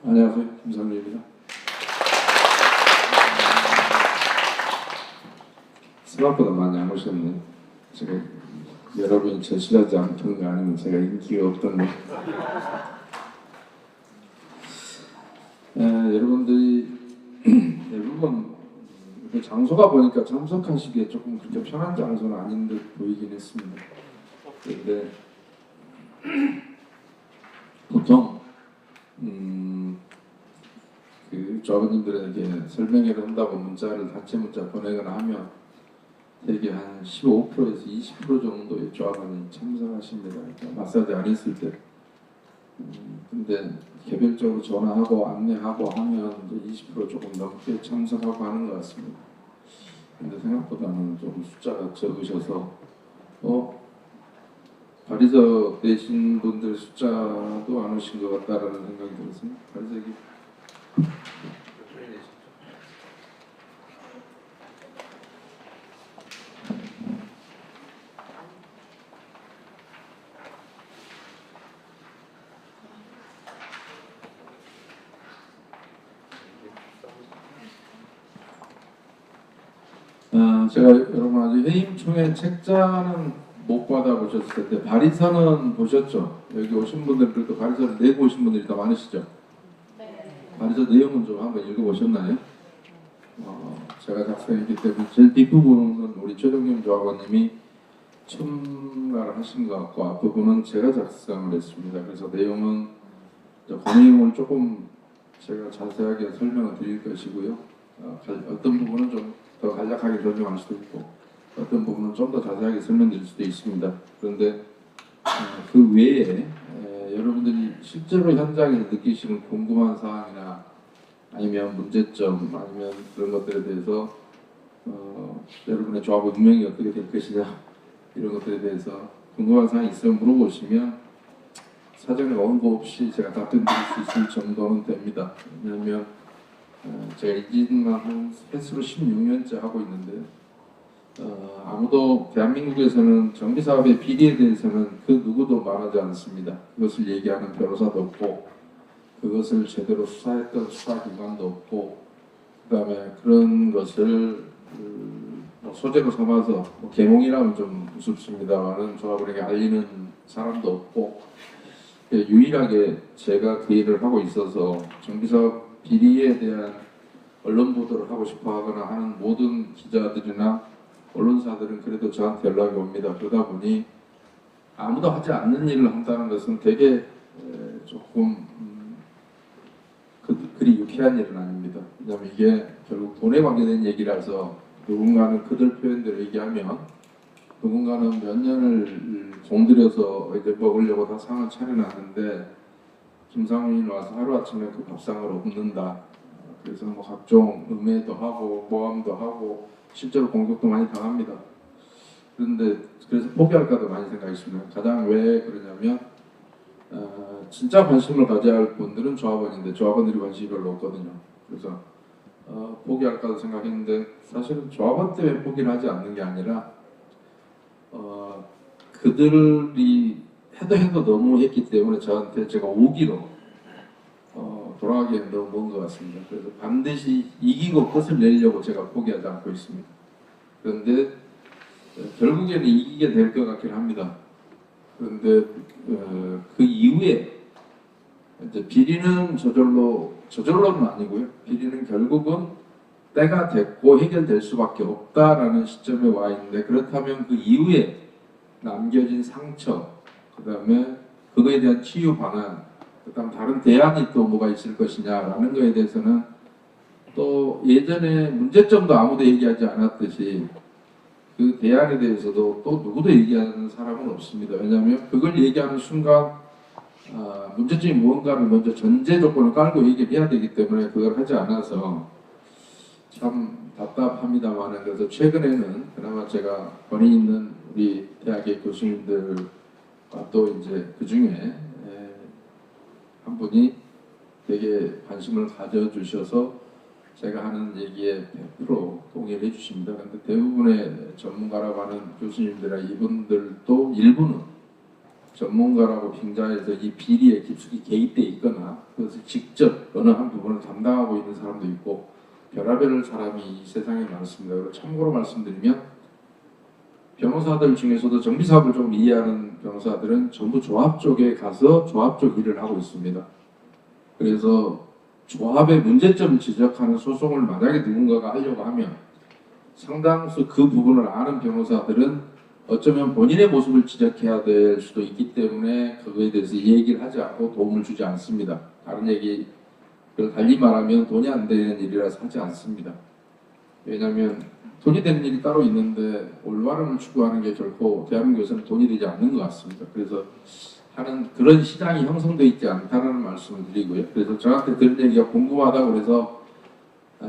안녕하세요. 김상렬입니다. 생각보다 많이 안 오셨네요. 제가 여러분이 절실하지 않던 거 아니면 제가 인기가 없던 거. 여러분들이 대부분 그 장소가 보니까 참석하시기에 조금 그렇게 편한 장소는 아닌 듯 보이긴 했습니다. 그런데 보통 그 조합원님들에게 설명회를 한다고 문자를 단체 문자 보내거나 하면 대개 한 15%에서 20% 정도의 조합원이 참석하십니다. 그러니까 마사지 안 했을 때. 근데 개별적으로 전화하고 안내하고 하면 이제 20% 조금 넘게 참석하고 하는 것 같습니다. 근데 생각보다는 조금 숫자가 적으셔서 바리석 되신 분들 숫자도 안 오신 것 같다라는 생각이 들었어요. 바리석이 제가 여러분 아직 해임총회 책자는 못 받아보셨을 텐데 발의서는 보셨죠? 여기 오신 분들 그래도 발의서를 내고 오신 분들이 더 많으시죠? 네. 발의서 내용은 좀 한번 읽어보셨나요? 제가 작성했기 때문에 제일 뒷부분은 우리 최동균 조합원님이 첨가를 하신 것 같고 앞부분은 제가 작성을 했습니다. 그래서 내용은 그 내용을 조금 제가 자세하게 설명을 드릴 것이고요. 어떤 부분은 좀 더 간략하게 설명할 수도 있고 어떤 부분은 좀 더 자세하게 설명드릴 수도 있습니다. 그런데 그 외에 여러분들이 실제로 현장에서 느끼시는 궁금한 사항이나 아니면 문제점 아니면 그런 것들에 대해서 여러분의 조합의 운명이 어떻게 될 것이냐 이런 것들에 대해서 궁금한 사항이 있으면 물어보시면 사전에 원고 없이 제가 답변 드릴 수 있을 정도는 됩니다. 왜냐하면 제가 이 일만 한 횟수로 16년째 하고 있는데 아무도 대한민국에서는 정비사업의 비리에 대해서는 그 누구도 말하지 않습니다. 그것을 얘기하는 변호사도 없고 그것을 제대로 수사했던 수사기관도 없고 그 다음에 그런 것을 소재로 삼아서 계몽이라면 좀 우습습니다만은 조합원에게 알리는 사람도 없고 유일하게 제가 그 일을 하고 있어서 정비사업 비리에 대한 언론 보도를 하고 싶어 하거나 하는 모든 기자들이나 언론사들은 그래도 저한테 연락이 옵니다. 그러다 보니 아무도 하지 않는 일을 한다는 것은 되게 조금 그리 유쾌한 일은 아닙니다. 왜냐하면 이게 결국 돈에 관계된 얘기라서 누군가는 그들 표현대로 얘기하면 누군가는 몇 년을 공들여서 이제 먹으려고 다 상을 차려놨는데 김상훈이 와서 하루아침에 그 밥상을 엎는다. 그래서 뭐 각종 음해도 하고 모함도 하고 실제로 공격도 많이 당합니다. 그런데 그래서 포기할까도 많이 생각했습니다. 가장 왜 그러냐면 진짜 관심을 가져야 할 분들은 조합원인데 조합원들이 관심이 별로 없거든요. 그래서 포기할까도 생각했는데 사실은 조합원 때문에 포기를 하지 않는 게 아니라 그들이 해도 너무 했기 때문에 저한테 제가 오기로 돌아가기에는 너무 먼 것 같습니다. 그래서 반드시 이기고 끝을 내려고 제가 포기하지 않고 있습니다. 그런데 결국에는 이기게 될 것 같긴 합니다. 그런데 그 이후에 이제 비리는 저절로는 아니고요. 비리는 결국은 때가 됐고 해결될 수밖에 없다라는 시점에 와 있는데 그렇다면 그 이후에 남겨진 상처, 그 다음에 그거에 대한 치유 방안, 그 다음 다른 대안이 또 뭐가 있을 것이냐라는 거에 대해서는 또 예전에 문제점도 아무도 얘기하지 않았듯이 그 대안에 대해서도 또 누구도 얘기하는 사람은 없습니다. 왜냐하면 그걸 얘기하는 순간 문제점이 무언가를 먼저 전제 조건을 깔고 얘기를 해야 되기 때문에 그걸 하지 않아서 참 답답합니다만 그래서 최근에는 그나마 제가 권위 있는 우리 대학의 교수님들과 또 이제 그 중에 한 분이 되게 관심을 가져주셔서 제가 하는 얘기에 100% 동의를 해주십니다. 그런데 대부분의 전문가라고 하는 교수님들이나 이분들도 일부는 전문가라고 빙자해서 이 비리에 깊숙이 개입돼 있거나 그것을 직접 어느 한 부분을 담당하고 있는 사람도 있고 별의별 사람이 이 세상에 많습니다. 그리고 참고로 말씀드리면 변호사들 중에서도 정비사업을 좀 이해하는 변호사들은 전부 조합 쪽에 가서 조합 쪽 일을 하고 있습니다. 그래서 조합의 문제점을 지적하는 소송을 만약에 누군가가 하려고 하면 상당수 그 부분을 아는 변호사들은 어쩌면 본인의 모습을 지적해야 될 수도 있기 때문에 그거에 대해서 얘기를 하지 않고 도움을 주지 않습니다. 다른 얘기를 달리 말하면 돈이 안 되는 일이라서 하지 않습니다. 왜냐하면 돈이 되는 일이 따로 있는데 올바름을 추구하는 게 결코 대한민국에서는 돈이 되지 않는 것 같습니다. 그래서 하는 그런 시장이 형성되어 있지 않다는 말씀을 드리고요. 그래서 저한테 들은 얘기가 궁금하다고 그래서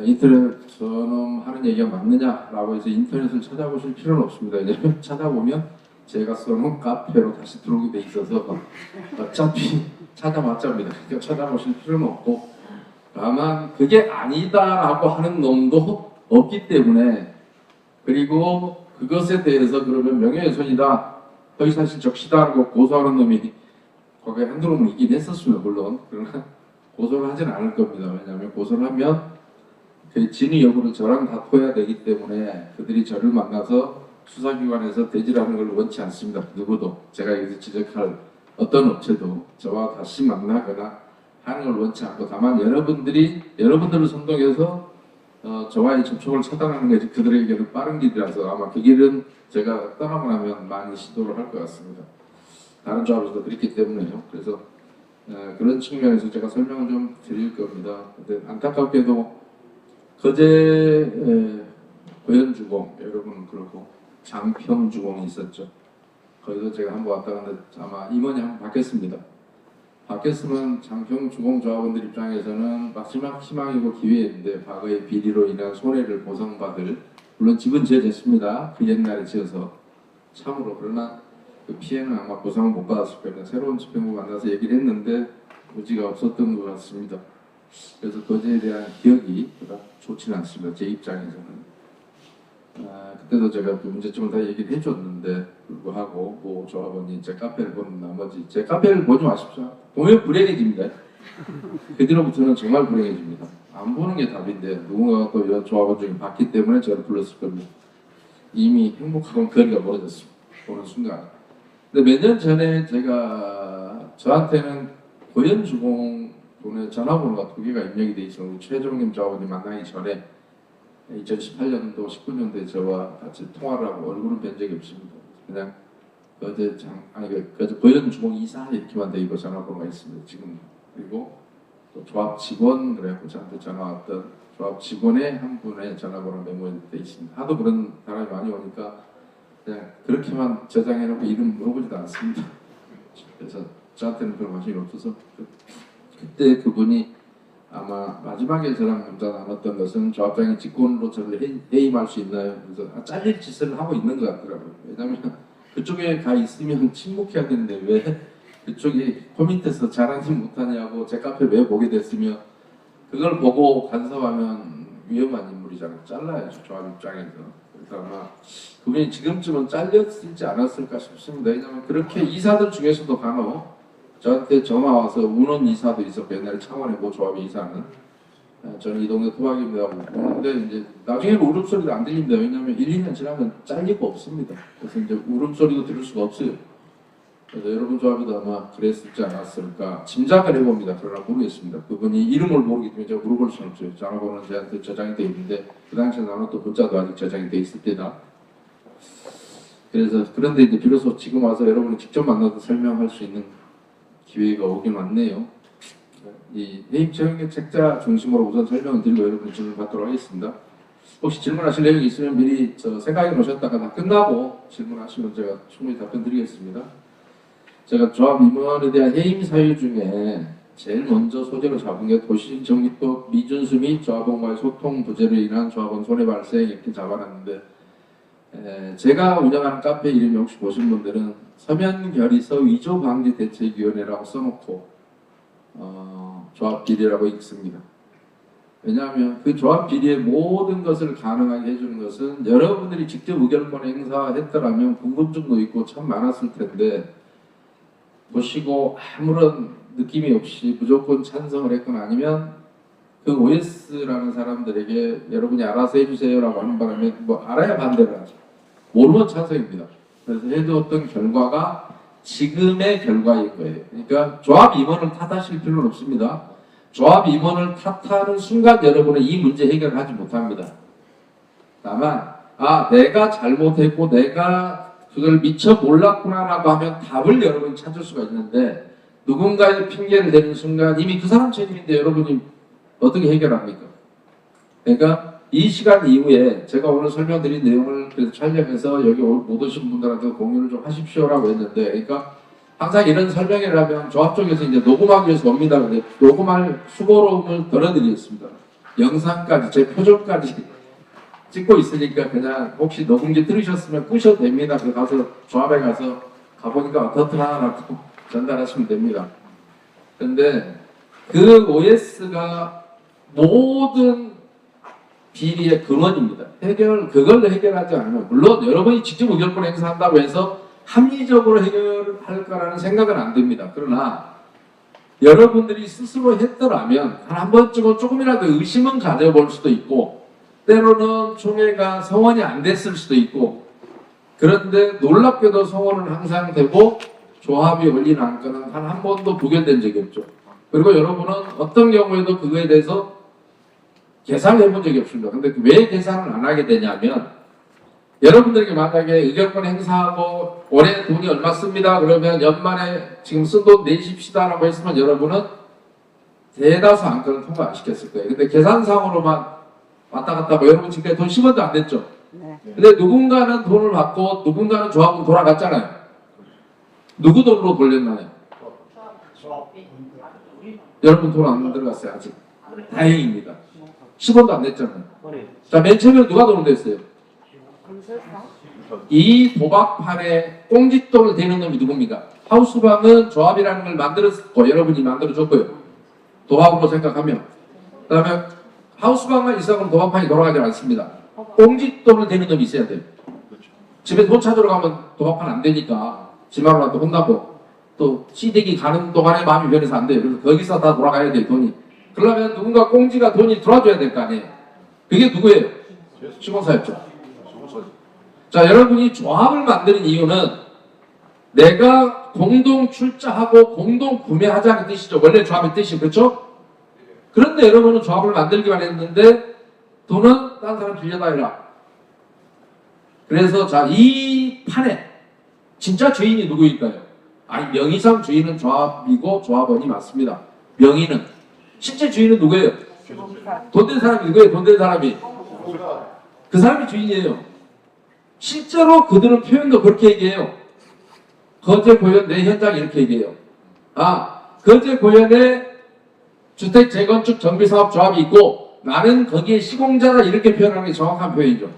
인터넷 저놈 하는 얘기가 맞느냐라고 해서 인터넷을 찾아보실 필요는 없습니다. 왜냐하면 찾아보면 제가 써놓은 카페로 다시 들어오게 돼 있어서 어차피 찾아봤자입니다. 그러니까 찾아보실 필요는 없고 다만 그게 아니다라고 하는 놈도 없기 때문에 그리고 그것에 대해서 그러면 명예훼손이다 허위사실 적시다라고 고소하는 놈이 거기에 한두 놈은 있긴 했었습니다. 물론 그러나 고소를 하진 않을 겁니다. 왜냐하면 고소를 하면 그 진위 여부를 저랑 다퉈야 되기 때문에 그들이 저를 만나서 수사기관에서 대질하는 걸 원치 않습니다. 누구도 제가 여기서 지적할 어떤 업체도 저와 다시 만나거나 하는 걸 원치 않고 다만 여러분들을 선동해서 저와의 접촉을 차단하는 것이 그들에게는 빠른 길이라서 아마 그 길은 제가 떠나고 나면 많이 시도를 할 것 같습니다. 다른 조합에서도 그렇기 때문에요. 그래서 그런 측면에서 제가 설명을 좀 드릴 겁니다. 근데 안타깝게도 거제 고현주공 여러분은 그렇고 장평주공이 있었죠. 거기서 제가 한번 왔다 갔는데 아마 임원이 한번 바뀌었습니다. 바뀌었으면 장평주공 조합원들 입장에서는 마지막 희망이고 기회인데 과거의 비리로 인한 손해를 보상받을 물론 집은 지어졌습니다. 그 옛날에 지어서 참으로 그러나 그 피해는 아마 보상을 못 받았을 겁니다. 새로운 집행부 만나서 얘기를 했는데 의지가 없었던 것 같습니다. 그래서 거제에 대한 기억이 그다지 좋지는 않습니다. 제 입장에서는. 그때도 제가 그 문제점을 다 얘기를 해줬는데 불구하고 뭐 조합원이 제 카페를 보는 나머지 제 카페를 보지 마십시오. 보면 불행해집니다. 그 뒤로부터는 정말 불행해집니다. 안 보는 게 답인데 누군가가 또 조합원 중에 봤기 때문에 저를 불렀을 겁니다. 이미 행복하고는 거리가 멀어졌습니다. 보는 순간. 근데 몇 년 전에 저한테는 고현주공 돈에 전화번호가 2개가 입력이 돼 있어서 최종님 조합원님 만나기 전에 2018년도, 19년도에 저와 같이 통화를 하고 얼굴은 뵌 적이 없습니다. 그냥 어제 고현주공 이사 이렇게만 돼 있고 전화번호가 있습니다. 지금 그리고 또 조합 직원 그래갖고 저한테 전화 왔던 조합 직원의 한 분의 전화번호 메모에 돼 있습니다. 하도 그런 사람이 많이 오니까 그냥 그렇게만 저장해놓고 이름 물어보지도 않습니다. 그래서 저한테는 그런 관심이 없어서 그때 그분이 아마 마지막에 저랑 문자 나눴던 것은 조합장이 직권으로 저를 해임할 수 있나요? 그래서 잘릴 짓을 하고 있는 것 같더라고요. 왜냐하면 그쪽에 가 있으면 침묵해야 되는데 왜 그쪽이 코밑에서 잘하지 못하냐고 제 카페 왜 보게 됐으며 그걸 보고 간섭하면 위험한 인물이잖아요. 잘라야죠. 조합 입장에서. 그래서 아마 그분이 지금쯤은 잘렸을지 않았을까 싶습니다. 왜냐하면 그렇게 이사들 중에서도 간혹 저한테 전화 와서 우는 이사도 있었고 옛날에 창원의 모 조합의 이사는 저는 이 동네 토박입니다 하고 우는데 이제 나중에는 울음소리가 안 들립니다. 왜냐하면 1, 2년 지나면 잘리고 없습니다. 그래서 이제 울음소리도 들을 수가 없어요. 그래서 여러분 조합에도 아마 그랬을지 않았을까 짐작을 해봅니다. 그러나 모르겠습니다. 그분이 이름을 모르기 때문에 제가 물어볼 수는 없어요. 전화번호는 저한테 저장이 되어 있는데 그 당시에 나눴던 문자도 아직 저장이 되어 있을 때다. 그래서 그런데 이제 비로소 지금 와서 여러분이 직접 만나서 설명할 수 있는 기회가 오긴 왔네요. 이 해임 채용의 책자 중심으로 우선 설명을 드리고 여러분 질문 받도록 하겠습니다. 혹시 질문하실 내용이 있으면 미리 생각해 놓으셨다가 다 끝나고 질문하시면 제가 충분히 답변 드리겠습니다. 제가 조합 임원에 대한 해임 사유 중에 제일 먼저 소재로 잡은 게 도시정비법 미준수 및 조합원과의 소통 부재로 인한 조합원 손해 발생 이렇게 잡아놨는데 제가 운영하는 카페 이름이 혹시 보신 분들은 서면결의서 위조방지대책위원회라고 써놓고 조합 비리라고 읽습니다. 왜냐하면 그 조합 비리의 모든 것을 가능하게 해주는 것은 여러분들이 직접 의결권 행사했더라면 궁금증도 있고 참 많았을 텐데 보시고 아무런 느낌이 없이 무조건 찬성을 했거나 아니면 그 OS라는 사람들에게 여러분이 알아서 해주세요라고 하는 바람에 뭐 알아야 반대를 하죠. 모르면 찬성입니다. 그래서 해두었던 결과가 지금의 결과일 거예요. 그러니까 조합 임원을 탓하실 필요는 없습니다. 조합 임원을 탓하는 순간 여러분은 이 문제 해결을 하지 못합니다. 다만 내가 잘못했고 내가 그걸 미처 몰랐구나라고 하면 답을 여러분이 찾을 수가 있는데 누군가의 핑계를 대는 순간 이미 그 사람 책임인데 여러분이 어떻게 해결합니까? 그러니까 이 시간 이후에 제가 오늘 설명드린 내용을 그래서 촬영해서 여기 못 오신 분들한테 공유를 좀 하십시오라고 했는데, 그러니까 항상 이런 설명회를 하면 조합 쪽에서 이제 녹음하기 위해서 옵니다. 근데 녹음할 수고로움을 덜어드리겠습니다. 영상까지 제 표정까지 찍고 있으니까 그냥 혹시 녹음기 들으셨으면 끄셔도 됩니다. 그 가서 조합에 가서 가보니까 어떻더라라고 전달하시면 됩니다. 근데 그 OS가 모든 비리의 근원입니다. 그걸 해결하지 않으면, 물론 여러분이 직접 의결권 행사한다고 해서 합리적으로 해결할 거라는 생각은 안 듭니다. 그러나 여러분들이 스스로 했더라면 한 번쯤은 조금이라도 의심은 가져볼 수도 있고, 때로는 총회가 성원이 안 됐을 수도 있고, 그런데 놀랍게도 성원은 항상 되고 조합이 올린 안건은 단 한 번도 부결된 적이 없죠. 그리고 여러분은 어떤 경우에도 그거에 대해서 계산을 해본 적이 없습니다. 근데 왜 계산을 안 하게 되냐면, 여러분들에게 만약에 의결권 행사하고 올해 돈이 얼마 씁니다. 그러면 연말에 지금 쓴 돈 내십시다라고 했으면 여러분은 대다수 안건을 통과 안 시켰을 거예요. 근데 계산상으로만 왔다 갔다 하고 여러분 지금까지 돈 10원도 안 냈죠. 근데 누군가는 돈을 받고 누군가는 조합은 돌아갔잖아요. 누구 돈으로 돌렸나요? 여러분 돈 안 들어갔어요 아직. 다행입니다. 10원도 안 냈잖아요. 자, 맨 처음에 누가 돈을 냈어요? 이 도박판에 꽁짓돈을 대는 놈이 누굽니까? 하우스방은 조합이라는 걸 만들었고 여러분이 만들어줬고요. 도박으로 생각하면. 그 다음에 하우스방만 있어서는 도박판이 돌아가지 않습니다. 꽁짓돈을 대는 놈이 있어야 돼요. 집에 돈 찾으러 가면 도박판 안 되니까 지마로라도 혼나고 또 시댁이 가는 동안에 마음이 변해서 안 돼요. 그래서 거기서 다 돌아가야 돼요, 돈이. 그러면 누군가 꽁지가 돈이 들어와줘야 될 거 아니에요. 그게 누구예요? 시공사였죠. 자, 여러분이 조합을 만드는 이유는 내가 공동 출자하고 공동 구매하자는 뜻이죠. 원래 조합의 뜻이 그렇죠? 그런데 여러분은 조합을 만들기만 했는데 돈은 딴 사람 빌려다니라. 그래서 자, 이 판에 진짜 주인이 누구일까요? 명의상 주인은 조합이고 조합원이 맞습니다. 명의는. 실제 주인은 누구예요? 돈 된 사람이 누구예요? 돈 된 사람이. 그 사람이 주인이에요. 실제로 그들은 표현도 그렇게 얘기해요. 거제 고현 내 현장 이렇게 얘기해요. 거제 고현에 주택 재건축 정비사업 조합이 있고 나는 거기에 시공자다 이렇게 표현하는 게 정확한 표현이죠.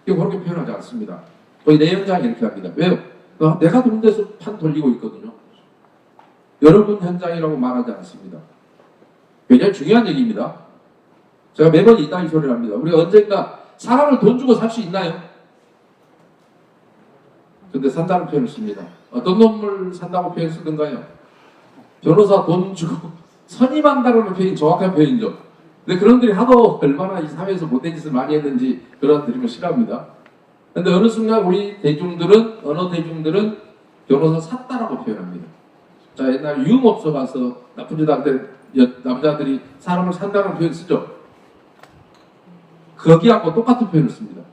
그렇게 표현하지 않습니다. 거의 내 현장 이렇게 합니다. 왜요? 내가 돈 내서 판 돌리고 있거든요. 여러분 현장이라고 말하지 않습니다. 굉장히 중요한 얘기입니다. 제가 매번 이따위 소리를 합니다. 우리가 언젠가 사람을 돈 주고 살 수 있나요? 근데 산다는 표현을 씁니다. 어떤 놈을 산다고 표현 쓰던가요? 변호사 돈 주고 선임한다는 표현이 정확한 표현이죠. 근데 그런들이 하도 얼마나 이 사회에서 못된 짓을 많이 했는지 그런 드림을 싫어합니다. 근데 어느 순간 우리 언어 대중들은 변호사 샀다라고 표현합니다. 자, 옛날 유흥업소 가서 나쁜 짓 안 된 남자들이 사람을 산다는 표현 쓰죠. 거기하고 똑같은 표현을 씁니다.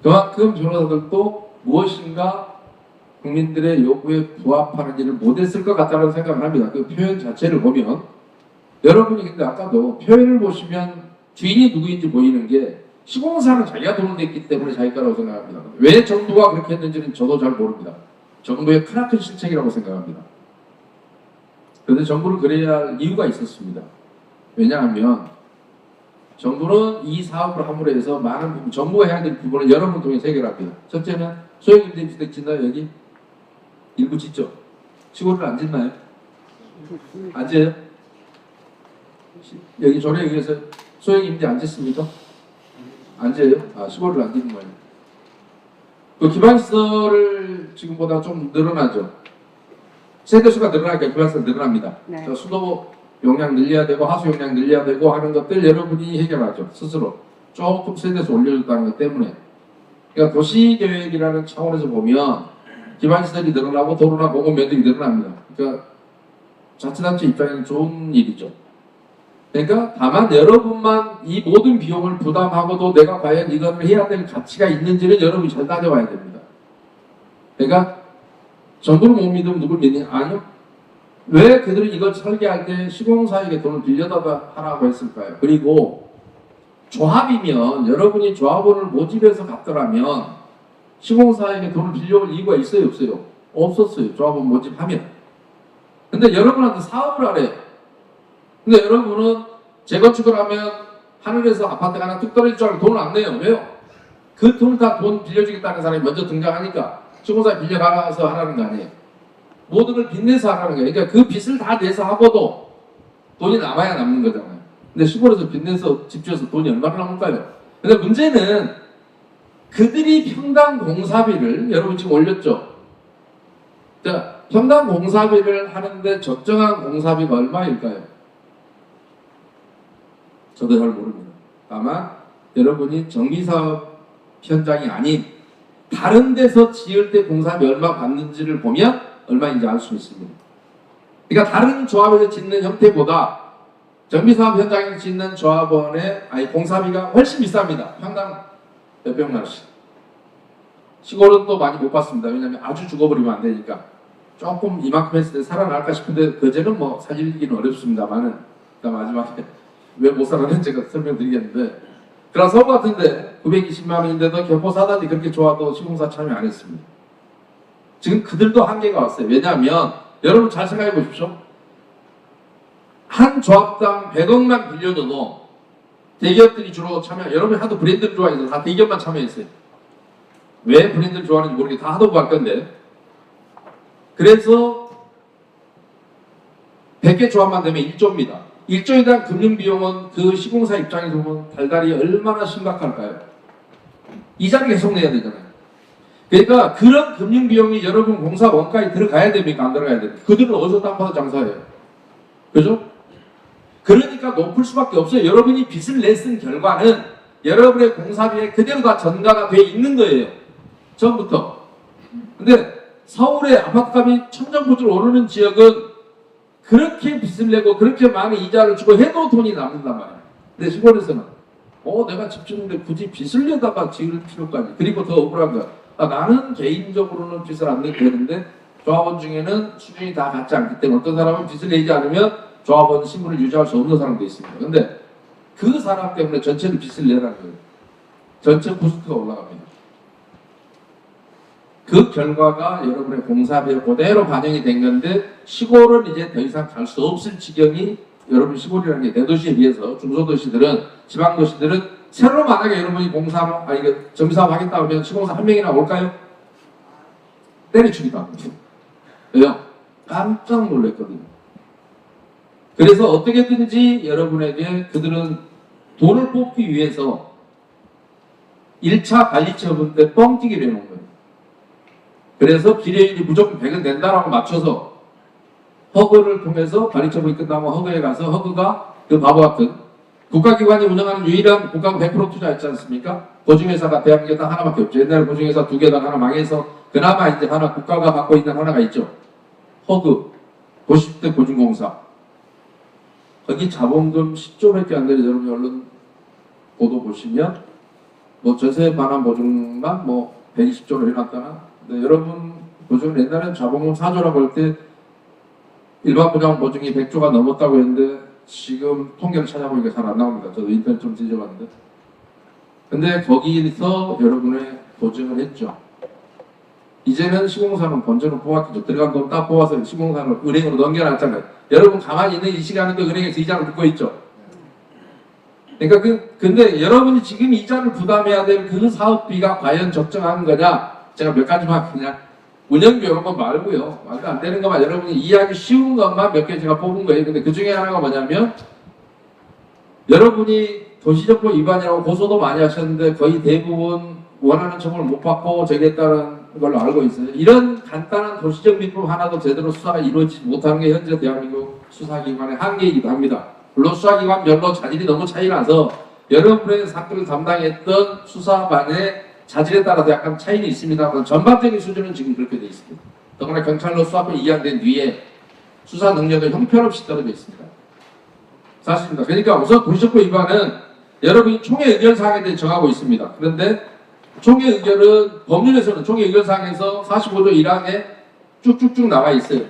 그만큼 변호사들도 무엇인가 국민들의 요구에 부합하는 일을 못했을 것 같다는 생각을 합니다. 그 표현 자체를 보면 여러분이 근데 아까도 표현을 보시면 주인이 누구인지 보이는 게 시공사는 자기가 돈을 냈기 때문에 자기 거라고 생각합니다. 왜 정부가 그렇게 했는지는 저도 잘 모릅니다. 정부의 크나큰 실책이라고 생각합니다. 그런데 정부는 그래야 할 이유가 있었습니다. 왜냐하면 정부는 이 사업을 함으로 해서 많은 부분, 정부가 해야 될 부분을 여러분 통해서 해결합니다. 첫째는 소형임대주택 짓나요? 여기? 일부 짓죠? 시골을 안 짓나요? 안 짓어요? 여기 조례에 의해서 소형임대 안 짓습니까? 안 짓어요? 시골을 안 짓는 거예요. 그 기반시설을 지금보다 좀 늘어나죠? 세대수가 늘어나니까 기반시설 늘어납니다. 네. 저 수도 용량 늘려야 되고 하수 용량 늘려야 되고 하는 것들 여러분이 해결하죠. 스스로. 조금 세대수 올려줬다는 것 때문에. 그러니까 도시계획이라는 차원에서 보면 기반시설이 늘어나고 도로나 공원 면적이 늘어납니다. 그러니까 자치단체 입장에는 좋은 일이죠. 그러니까 다만 여러분만 이 모든 비용을 부담하고도 내가 과연 이걸 해야 될 가치가 있는지를 여러분이 잘 따져봐야 됩니다. 그러니까 정부를 못 믿으면 누굴 믿느냐? 아니요. 왜 그들이 이걸 설계할 때 시공사에게 돈을 빌려다가 하라고 했을까요? 그리고 조합이면 여러분이 조합원을 모집해서 갔더라면 시공사에게 돈을 빌려올 이유가 있어요? 없어요? 없었어요. 조합원 모집하면. 근데 여러분한테 사업을 하래요. 근데 여러분은 재건축을 하면 하늘에서 아파트가 하나 뚝 떨어질 줄 알고 돈을 안 내요. 왜요? 그 돈을 다 돈 빌려주겠다는 사람이 먼저 등장하니까 시공사에 빌려가서 하라는 거 아니에요. 모든 걸 빚내서 하라는 거예요. 그러니까 그 빚을 다 내서 하고도 돈이 남아야 남는 거잖아요. 근데 시골에서 빚내서 집 지어서 돈이 얼마나 남을까요? 근데 문제는 그들이 평당 공사비를 여러분 지금 올렸죠? 자, 평당 공사비를 하는데 적정한 공사비가 얼마일까요? 저도 잘 모릅니다. 다만 여러분이 정비사업 현장이 아닌 다른 데서 지을 때 공사비 얼마 받는지를 보면 얼마인지 알 수 있습니다. 그러니까 다른 조합에서 짓는 형태보다 정비사업 현장에서 짓는 조합원의 공사비가 훨씬 비쌉니다. 평당 몇백만 원씩. 시골은 또 많이 못 받습니다. 왜냐하면 아주 죽어버리면 안 되니까. 조금 이만큼 했을 때 살아날까 싶은데 그제는 뭐 살리기는 어렵습니다만은 마지막에 왜 못 살아는지 제가 설명드리겠는데 그런 서울 같은데 920만 원인데도 경포 사단이 그렇게 좋아도 시공사 참여 안 했습니다. 지금 그들도 한계가 왔어요. 왜냐하면 여러분 잘 생각해 보십시오. 한 조합당 100억만 빌려줘도 대기업들이 주로 참여, 여러분이 하도 브랜드를 좋아해서 다 대기업만 참여했어요. 왜 브랜드를 좋아하는지 모르겠는데 다 하도 갈 건데 그래서 100개 조합만 되면 1조입니다. 1조에 대한 금융비용은 그 시공사 입장에서 보면 달달이 얼마나 심각할까요? 이자를 계속 내야 되잖아요. 그러니까 그런 금융비용이 여러분 공사 원가에 들어가야 됩니까? 안 들어가야 됩니까? 그들은 어디서 땅 파서 장사해요? 그죠? 그러니까 높을 수밖에 없어요. 여러분이 빚을 냈은 결과는 여러분의 공사비에 그대로 다 전가가 돼 있는 거예요. 처음부터. 근데 서울의 아파트값이 천정부지로 오르는 지역은 그렇게 빚을 내고 그렇게 많은 이자를 주고 해도 돈이 남는단 말이에요. 근데 시골에서는 내가 집 짓는데 굳이 빚을 내다가 지을 필요까지. 그리고 더 억울한 거야. 나는 개인적으로는 빚을 안 내도 되는데 조합원 중에는 수준이 다 같지 않기 때문에 어떤 사람은 빚을 내지 않으면 조합원 신분을 유지할 수 없는 사람도 있습니다. 근데 그 사람 때문에 전체를 빚을 내라는 거예요. 전체 코스트가 올라갑니다. 그 결과가 여러분의 공사비에 그대로 반영이 된 건데 시골은 이제 더 이상 갈 수 없을 지경이 여러분 시골이라는 게 대도시에 비해서 중소도시들은 지방도시들은 새로 만약에 여러분이 정비사업 하겠다 하면 시공사 한 명이나 올까요? 때려치기도 합니다. 왜요? 깜짝 놀랐거든요. 그래서 어떻게든지 여러분에게 그들은 돈을 뽑기 위해서 1차 관리처분 때 뻥튀기를 해놓은 거예요. 그래서 기뢰율이 무조건 100은 된다라고 맞춰서 허그를 통해서 관리처분이 끝나면 허그에 가서 허그가 그 바보 같은 국가기관이 운영하는 유일한 국가가 100% 투자했지 않습니까? 보증회사가 대한민국에 딱 하나밖에 없죠. 옛날에 보증회사 2개당 하나 망해서 그나마 이제 하나 국가가 갖고 있는 하나가 있죠. 허그, 90대 보증공사. 거기 자본금 10조밖에 안 되는 여러분 얼른 보도 보시면 뭐 전세 반환 보증만 120조로 해놨다나 근데 여러분 보증은 옛날엔 자본금 4조라고 할 때 일반 보장 보증이 100조가 넘었다고 했는데 지금 통계를 찾아보니까 잘 안 나옵니다. 저도 인터넷 좀 뒤져봤는데 근데 거기서 여러분의 보증을 했죠. 이제는 시공사는 본전을 뽑았겠죠. 들어간 돈 딱 뽑아서 시공사는 은행으로 넘겨놨잖아요. 여러분 가만히 있는 이 시간에도 은행에서 이자를 받고 있죠. 그러니까 근데 여러분이 지금 이자를 부담해야 될 그 사업비가 과연 적정한 거냐? 제가 몇 가지만 그냥 운영비 이런 거 말고요. 말도 안 되는 것만 여러분이 이해하기 쉬운 것만 몇 개 제가 뽑은 거예요. 근데 그 중에 하나가 뭐냐면 여러분이 도시정보 위반이라고 고소도 많이 하셨는데 거의 대부분 원하는 처벌을 못 받고 저기에 따른 걸로 알고 있어요. 이런 간단한 도시적 민법 하나도 제대로 수사가 이루어지지 못하는 게 현재 대한민국 수사기관의 한계이기도 합니다. 물론 수사기관별로 자질이 너무 차이 나서 여러분의 사건을 담당했던 수사반의 자질에 따라서 약간 차이는 있습니다만 전반적인 수준은 지금 그렇게 되어 있습니다. 더구나 경찰로 수사권이 이양된 뒤에 수사 능력은 형편없이 떨어져 있습니다. 사실입니다. 그러니까 우선 도시적법 위반은 여러분이 총회 의견사항에 대해 정하고 있습니다. 그런데 총회 의견은 법률에서는 총회 의견사항에서 45조 1항에 쭉쭉쭉 나와 있어요.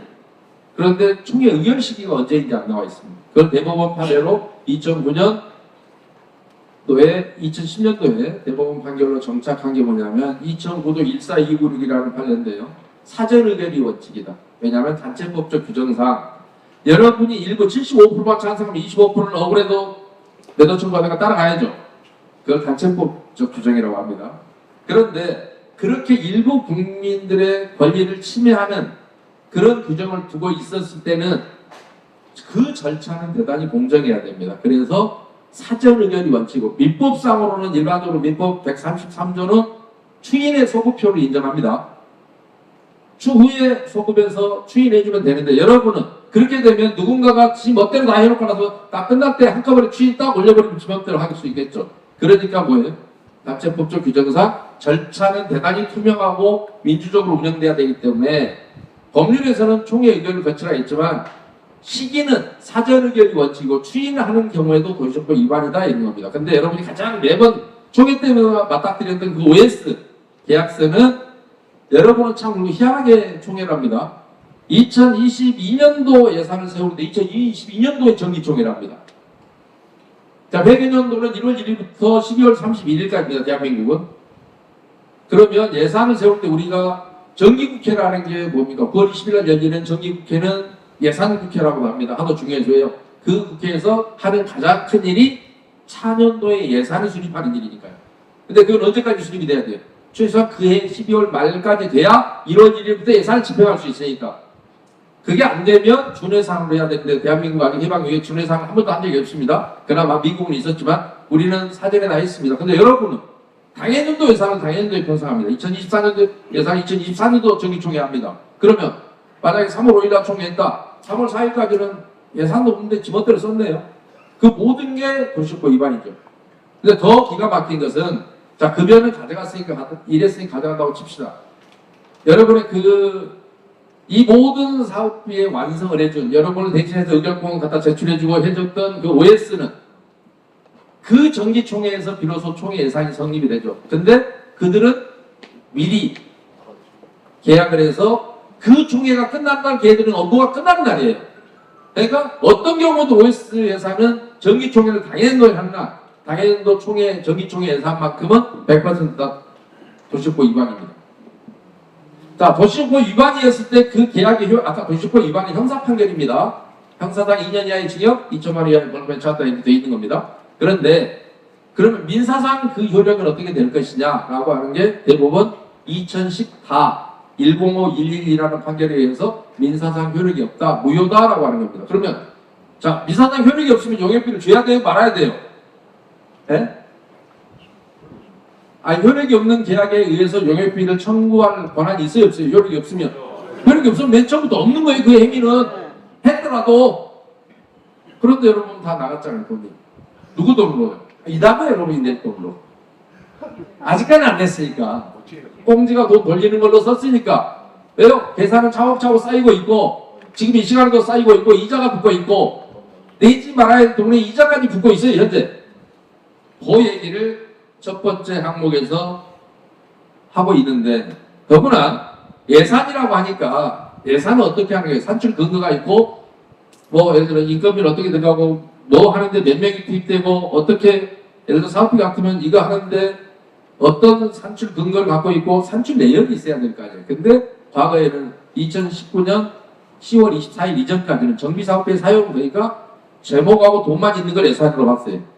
그런데 총회 의견 시기가 언제인지 안 나와 있습니다. 그걸 대법원 판례로 2009년도에 2010년도에 대법원 판결로 정착한 게 뭐냐면 2009도 14296이라는 판례인데요. 사전 의견이 원칙이다. 왜냐하면 단체법적 규정상 여러분이 일부 75%만 찬성하면 25%는 억울해도 매도 청구하다가 따라가야죠. 그걸 단체법적 규정이라고 합니다. 그런데 그렇게 일부 국민들의 권리를 침해하는 그런 규정을 두고 있었을 때는 그 절차는 대단히 공정해야 됩니다. 그래서 사전 의견이 원칙이고 민법상으로는 일반적으로 민법 133조는 추인의 소급표를 인정합니다. 추후에 소급해서 추인해주면 되는데 여러분은 그렇게 되면 누군가가 지 멋대로 다 해놓고 나서 다 끝날 때 한꺼번에 추인 딱 올려버리면 지 멋대로 할 수 있겠죠. 그러니까 뭐예요? 단체법적 규정상 절차는 대단히 투명하고 민주적으로 운영돼야 되기 때문에 법률에서는 총회 의견을 거치라 했지만 시기는 사전 의견이 원칙이고 추인하는 경우에도 도시적법 위반이다 이런 겁니다. 근데 여러분이 가장 매번 총회 때마다 맞닥뜨렸던 그 OS 계약서는 여러분은 참 희한하게 총회랍니다. 2022년도 예산을 세우는데 2022년도에 정기총회랍니다. 자, 회계년도는 1월 1일부터 12월 31일까지입니다. 대한민국은. 그러면 예산을 세울 때 우리가 정기국회라는 게 뭡니까? 9월 20일 날 열리는 정기국회는 예산국회라고 합니다. 하도 중요해서요. 그 국회에서 하는 가장 큰 일이 차년도에 예산을 수립하는 일이니까요. 근데 그건 언제까지 수립이 돼야 돼요? 최소한 그해 12월 말까지 돼야 1월 1일부터 예산을 집행할 수 있으니까. 그게 안 되면 준회상으로 해야 되는데 대한민국 아직 해방 이후에 준회상을 한 번도 한 적이 없습니다. 그나마 미국은 있었지만 우리는 사전에 다 했습니다. 근데 여러분은 당해년도 예산을 당해년도에 편성합니다. 2024년도 예산 2024년도 정기총회 합니다. 그러면 만약에 3월 5일 날 총회했다. 3월 4일까지는 예산도 없는데 지멋대로 썼네요. 그 모든 게 도시법 위반이죠. 근데 더 기가 막힌 것은 자, 급여는 가져갔으니까 일했으니까 가져간다고 칩시다. 여러분의 이 모든 사업비의 완성을 해준 여러분을 대신해서 의결권을 갖다 제출해주고 해줬던 그 OS는 그 정기총회에서 비로소 총회 예산이 성립이 되죠. 근데 그들은 미리 계약을 해서 그 총회가 끝난 날 걔들은 업무가 끝나는 날이에요. 그러니까 어떤 경우도 OS 예산은 정기총회를 당연도에 하는 날 당연도 총회, 정기총회 예산만큼은 100% 도시법 위반입니다. 자, 도시법 위반이었을 때 그 계약의 아까 도시법 위반은 형사 판결입니다. 형사상 2년 이하의 징역, 2천만 원 이하의 벌금에 처한다 이렇게 되어 있는 겁니다. 그런데 그러면 민사상 그 효력은 어떻게 될 것이냐라고 하는 게 대법원 2014 105111이라는 판결에 의해서 민사상 효력이 없다, 무효다라고 하는 겁니다. 그러면 자, 민사상 효력이 없으면 용역비를 줘야 돼요, 말아야 돼요? 예? 효력이 없는 계약에 의해서 용역비를 청구할 권한이 있어요, 없어요? 효력이 없으면. 효력이 없으면 맨 처음부터 없는 거예요, 그 행위는. 했더라도. 그런데 여러분 다 나갔잖아요, 돈이. 누구 돈으로요? 이다가 여러분이 낼 돈으로. 아직까지는 안 냈으니까. 꽁지가 돈 돌리는 걸로 썼으니까. 왜요? 계산은 차곡차곡 쌓이고 있고, 지금 이 시간에도 쌓이고 있고, 이자가 붙고 있고, 내지 말아야 할 돈에 이자까지 붙고 있어요, 현재. 그 얘기를 첫 번째 항목에서 하고 있는데 더구나 예산이라고 하니까 예산은 어떻게 하는 거예요? 산출 근거가 있고 뭐 예를 들어 인건비는 어떻게 들어가고 뭐 하는데 몇 명이 투입되고 어떻게 예를 들어 사업비 같으면 이거 하는데 어떤 산출 근거를 갖고 있고 산출 내역이 있어야 될 거 아니에요. 근데 과거에는 2019년 10월 24일 이전까지는 정비사업비 사용 보니까 제목하고 돈만 있는 걸 예산으로 봤어요.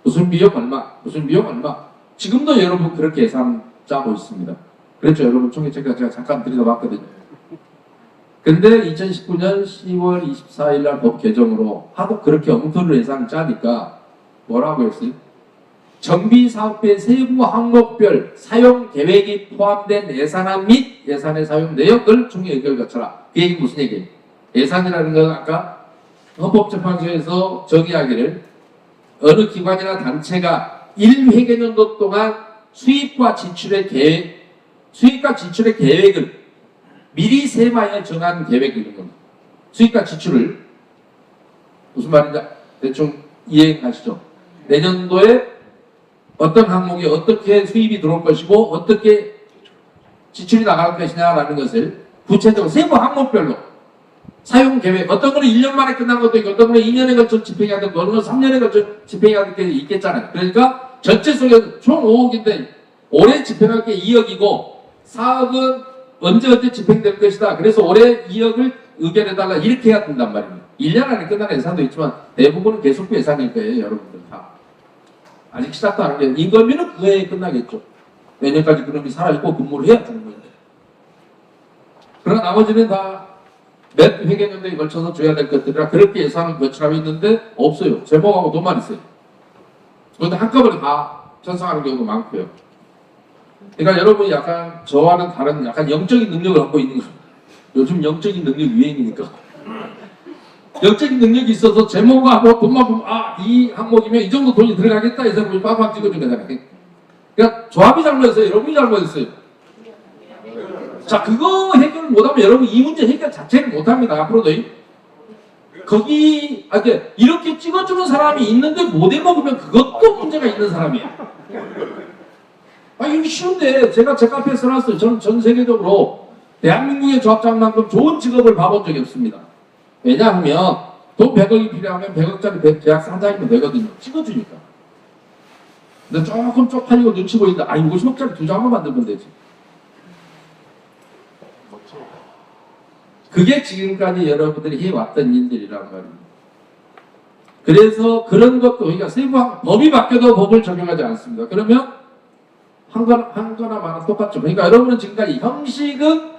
무슨 비용 얼마, 무슨 비용 얼마. 지금도 여러분 그렇게 예산 짜고 있습니다. 그렇죠, 여러분 총회 제가 잠깐 들여다봤거든요. 근데 2019년 10월 24일 날 법 개정으로 하도 그렇게 엉터리로 예산을 짜니까 뭐라고 했어요? 정비사업부의 세부 항목별 사용 계획이 포함된 예산안 및 예산의 사용 내역을 총회 의결 거쳐라. 그 얘기 무슨 얘기예요? 예산이라는 건 아까 헌법재판소에서 정의하기를 어느 기관이나 단체가 1회계년도 동안 수입과 지출의 계획을 미리 세마에 정한 계획을 겁니다. 수입과 지출을 무슨 말인지 대충 이해하시죠? 내년도에 어떤 항목에 어떻게 수입이 들어올 것이고 어떻게 지출이 나갈 것이냐라는 것을 구체적으로 세부 항목별로 사용 계획, 어떤 거는 1년 만에 끝난 것도 있고 어떤 거는 2년에 걸쳐 집행해야 되고 어떤 거는 3년에 걸쳐 집행해야 될 게 있겠잖아요. 그러니까 전체 속에 총 5억인데 올해 집행할 게 2억이고 사업은 언제 집행될 것이다. 그래서 올해 2억을 의결해달라 이렇게 해야 된단 말입니다. 1년 안에 끝나는 예산도 있지만 대부분은 계속부 예산일 거예요. 여러분들 다. 아직 시작도 안 한 게 인건비는 그 해에 끝나겠죠. 내년까지 그놈이 살아있고 근무를 해야 주는 건데. 그러나 나머지는 다 몇 회계년도에 걸쳐서 줘야 될 것들이라 그렇게 예산을 거치라고 있는데 없어요. 제목하고 돈만 있어요. 그런데 한꺼번에 다 편성하는 경우도 많고요. 그러니까 여러분이 약간 저와는 다른 약간 영적인 능력을 갖고 있는 거예요. 요즘 영적인 능력 유행이니까. 영적인 능력이 있어서 제목하고 돈만 보면 이 항목이면 이 정도 돈이 들어가겠다 해서 보면 빡빡 찍어준 거잖아요. 그러니까 조합이 잘못했어요. 여러분이 잘못했어요. 자, 그거 해결을 못하면 여러분 이 문제 해결 자체를 못합니다. 앞으로도. 거기 이렇게 찍어주는 사람이 있는데 못 해먹으면 그것도 문제가 있는 사람이야. 이거 쉬운데 제가 제 카페에 써놨어요. 저는 전 세계적으로 대한민국의 조합장만큼 좋은 직업을 봐본 적이 없습니다. 왜냐하면 돈 100억이 필요하면 100억짜리 계약서 한 장이면 되거든요. 찍어주니까. 근데 조금 쪽팔리고 눈치 보이는데 50억짜리 2장만 만들면 되지. 그게 지금까지 여러분들이 해왔던 일들이란 말입니다. 그래서 그런 것도 그러니까 세부항 법이 바뀌어도 법을 적용하지 않습니다. 그러면 한 거나 마나 똑같죠. 그러니까 여러분은 지금까지 형식은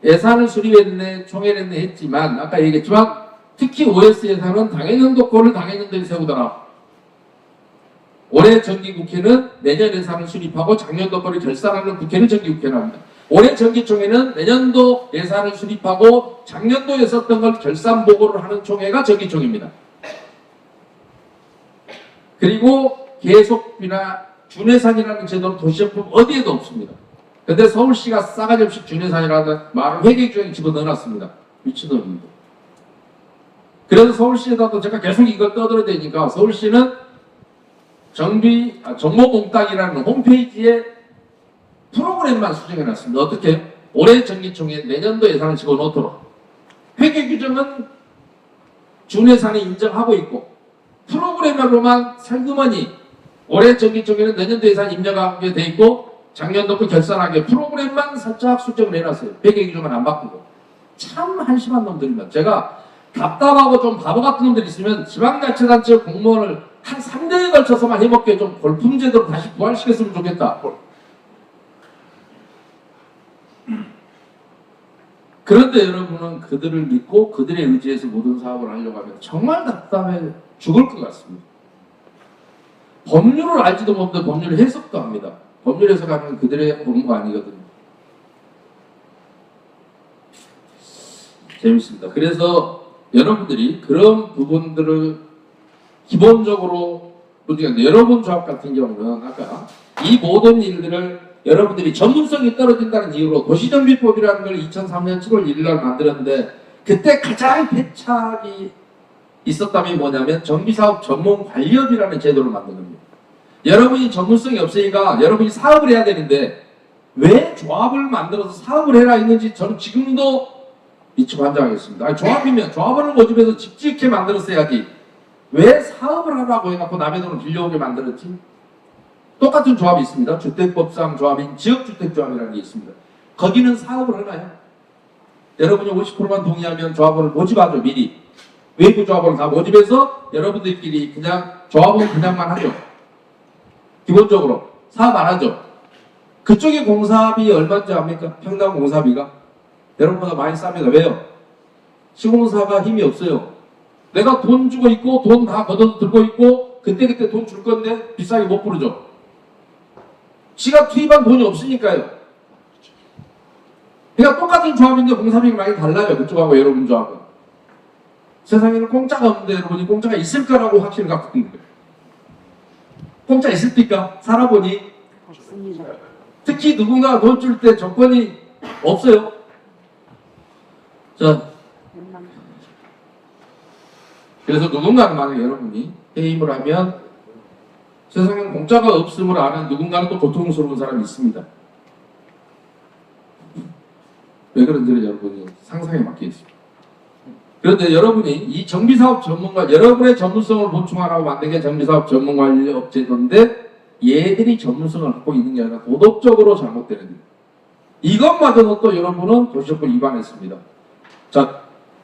예산을 수립했네, 총회했네 했지만 아까 얘기했지만 특히 OS 예산은 당해년도권을 당해년도에 세우더라. 올해 정기국회는 내년 예산을 수립하고 작년도권을 결산하는 국회는 정기국회를 합니다. 올해 정기총회는 내년도 예산을 수립하고 작년도에 썼던 걸 결산 보고를 하는 총회가 정기총회입니다. 그리고 계속비나 준예산이라는 제도는 도시정품 어디에도 없습니다. 근데 서울시가 싸가지 없이 준예산이라는 말을 회계규정에 집어넣어놨습니다. 미친놈입니다. 그래서 서울시에다도 제가 계속 이걸 떠들어대니까 서울시는 정보몽땅이라는 홈페이지에 프로그램만 수정해놨습니다. 어떻게? 올해 정기총회 내년도 예산을 집어넣도록. 회계규정은 준예산이 인정하고 있고 프로그램으로만 살그머니 올해 정기총회는 내년도 예산 입력하게 돼 있고 작년도 그 결산하게 프로그램만 살짝 수정을 해놨어요. 회계규정은 안 바꾸고. 참 한심한 놈들입니다. 제가 답답하고 좀 바보 같은 놈들 있으면 지방자치단체 공무원을 한 3대에 걸쳐서만 해먹게 좀 골품제도로 다시 부활시켰으면 좋겠다. 그런데 여러분은 그들을 믿고 그들의 의지에서 모든 사업을 하려고 하면 정말 답답해 죽을 것 같습니다. 법률을 알지도 못하는데 법률 해석도 합니다. 법률 해석하는 그들의 업무가 아니거든요. 재밌습니다. 그래서 여러분들이 그런 부분들을 기본적으로 문제가 여러분 조합 같은 경우는 아까 이 모든 일들을 여러분들이 전문성이 떨어진다는 이유로 도시정비법이라는 걸 2003년 7월 1일 날 만들었는데 그때 가장 패착이 있었다면 뭐냐면 정비사업 전문관리업이라는 제도를 만든 겁니다. 여러분이 전문성이 없으니까 여러분이 사업을 해야 되는데 왜 조합을 만들어서 사업을 해라 했는지 저는 지금도 미치고 환장하겠습니다. 조합이면 조합원을 모집해서 직직해 만들었어야지 왜 사업을 하라고 해갖고 남의 돈을 빌려오게 만들었지? 똑같은 조합이 있습니다. 주택법상 조합인 지역주택조합이라는 게 있습니다. 거기는 사업을 하나요? 여러분이 50%만 동의하면 조합원을 모집하죠. 미리. 외부 조합원을 다 모집해서 여러분들끼리 그냥 조합원 그냥만 하죠. 기본적으로 사업 안 하죠. 그쪽에 공사비 얼마인지 압니까? 평당 공사비가 여러분보다 많이 쌉니다. 왜요? 시공사가 힘이 없어요. 내가 돈 주고 있고 돈 다 걷어 들고 있고 그때그때 돈 줄 건데 비싸게 못 부르죠. 지가 투입한 돈이 없으니까요. 그러니까 똑같은 조합인데 공사비가 많이 달라요. 그쪽하고 여러분 조합은. 세상에는 공짜가 없는데 여러분이 공짜가 있을 거라고 확신을 갖고 있는 거예요. 공짜 있습니까? 살아보니 없습니다. 특히 누군가 돈 줄 때 조건이 없어요. 자, 그래서 누군가는 만약에 여러분이 해임을 하면 세상엔 공짜가 없음을 아는 누군가는 또 고통스러운 사람이 있습니다. 왜 그런지를 여러분이 상상에 맡겨 있습니다. 그런데 여러분이 이 정비사업 전문가, 여러분의 전문성을 보충하라고 만든 게 정비사업 전문관리업체인데 얘들이 전문성을 갖고 있는 게 아니라 도덕적으로 잘못되는 거예요. 이것마저도 또 여러분은 도시정보 위반했습니다. 자,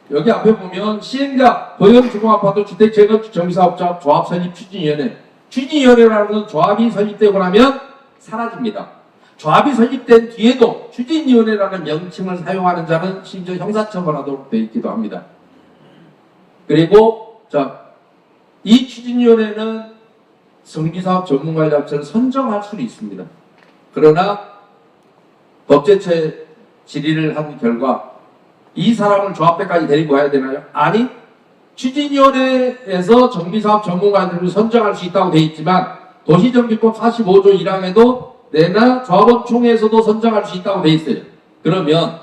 여기 앞에 보면 시행자, 보현주공아파트 주택재건축 정비사업자 조합 설립 추진위원회. 추진위원회라는 건 조합이 설립되고 나면 사라집니다. 조합이 설립된 뒤에도 추진위원회라는 명칭을 사용하는 자는 심지어 형사처벌하도록 되어 있기도 합니다. 그리고 자, 이 추진위원회는 정비사업 전문관리업체를 선정할 수는 있습니다. 그러나 법제처에 질의를 한 결과 이 사람을 조합대까지 데리고 와야 되나요? 아니, 추진위원회에서 정비사업 전문가들을 선정할 수 있다고 되어 있지만 도시정비법 45조 1항에도 내나 조합원 총회에서도 선정할 수 있다고 되어 있어요. 그러면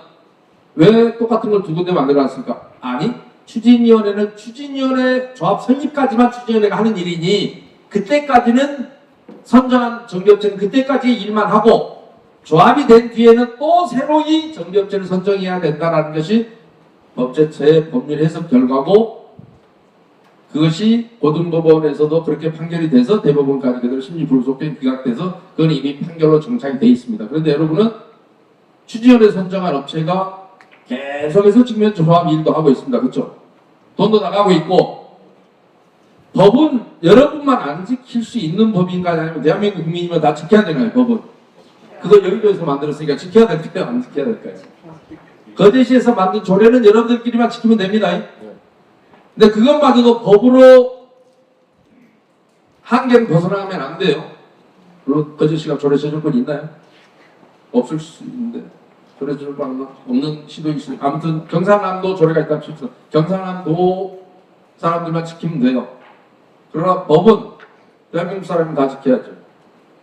왜 똑같은 걸 두 군데 만들어놨을까? 아니, 추진위원회는 추진위원회 조합 설립까지만 추진위원회가 하는 일이니 그때까지는 선정한 정비업체는 그때까지 일만 하고 조합이 된 뒤에는 또 새로이 정비업체를 선정해야 된다는 것이 법제처의 법률 해석 결과고 그것이 고등법원에서도 그렇게 판결이 돼서 대법원까지 그대로 심리불속된 기각돼서 그건 이미 판결로 정착이 되어 있습니다. 그런데 여러분은 추진위원회 선정한 업체가 계속해서 직면 조합 일도 하고 있습니다. 그렇죠? 돈도 나가고 있고 법은 여러분만 안 지킬 수 있는 법인가 아니면 대한민국 국민이면 다 지켜야 되나요? 법은. 그거 여의도에서 만들었으니까 지켜야 될까요? 안 지켜야 될까요? 거제시에서 만든 조례는 여러분들끼리만 지키면 됩니다. 근데 그것마저도 법으로 한계를 벗어나면 안 돼요. 물론 거제시가 조례 제정권 있나요? 없을 수 있는데 조례 제정권 없는 시도 있으니까 아무튼 경상남도 조례가 있다고 칩시다. 경상남도 사람들만 지키면 돼요. 그러나 법은 대한민국 사람이 다 지켜야죠.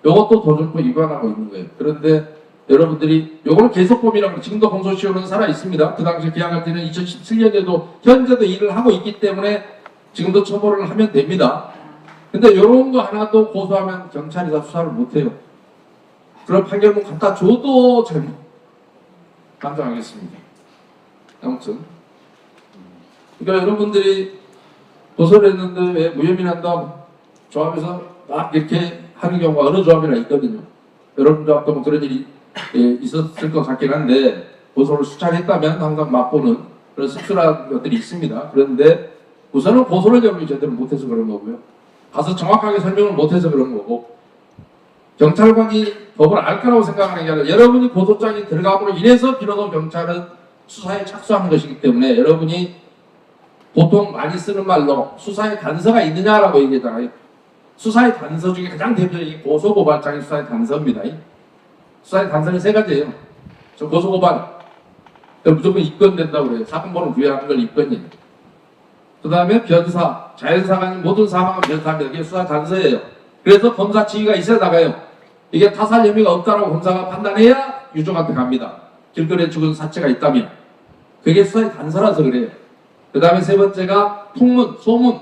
이것도 도정법 위반하고 있는 거예요. 그런데 여러분들이 요거는 계속범이라고 지금도 공소시효는 살아 있습니다. 그 당시 기한할 때는 2017년에도 현재도 일을 하고 있기 때문에 지금도 처벌을 하면 됩니다. 근데 이런 거 하나도 고소하면 경찰이 다 수사를 못해요. 그런 판결문 갖다 줘도 잘못 판정하겠습니다. 아무튼 그러니까 여러분들이 고소를 했는데 왜 무혐의난다고 조합에서 막 이렇게 하는 경우가 어느 조합이나 있거든요. 여러분 조합도 뭐 그런 일이 있었을 것 같긴 한데 고소를 수차례했다면 항상 맛보는 그런 씁쓸한 것들이 있습니다. 그런데 우선은 고소를 여러분이 제대로 못해서 그런 거고요. 가서 정확하게 설명을 못해서 그런 거고 경찰관이 법을 알 거라고 생각하는 게 아니라 여러분이 고소장이 들어감으로 인해서 비로소 경찰은 수사에 착수하는 것이기 때문에 여러분이 보통 많이 쓰는 말로 수사에 단서가 있느냐라고 얘기하잖아요. 수사의 단서 중에 가장 대표적인 고소고발장이 수사의 단서입니다. 수사의 단서는 세 가지예요. 저 고소고발 무조건 입건된다고 그래요. 사건번호 부여하는 걸 입건이에요. 그 다음에 변사, 자연사가 아닌 모든 사망은 변사입니다. 이게 수사 단서예요. 그래서 검사 지휘가 있어야 나가요. 이게 타살 혐의가 없다라고 검사가 판단해야 유족한테 갑니다. 길거리에 죽은 사체가 있다면. 그게 수사의 단서라서 그래요. 그 다음에 세 번째가 풍문, 소문.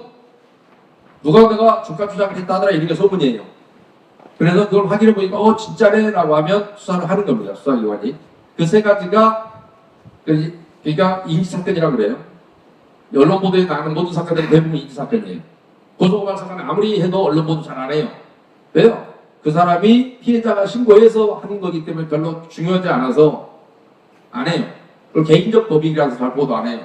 누가 내가 주가 주장을 했다 하더라 이런 게 소문이에요. 그래서 그걸 확인해 보니까 진짜네 라고 하면 수사를 하는 겁니다. 수사기관이. 그 세 가지가 그러니까 인지사건이라고 그래요. 언론 보도에 나오는 모든 사건들이 대부분 인지사건이에요. 고소고발 사건은 아무리 해도 언론 보도 잘 안 해요. 왜요? 그 사람이 피해자가 신고해서 하는 거기 때문에 별로 중요하지 않아서 안 해요. 그리고 개인적 법익이라서 잘 보도 안 해요.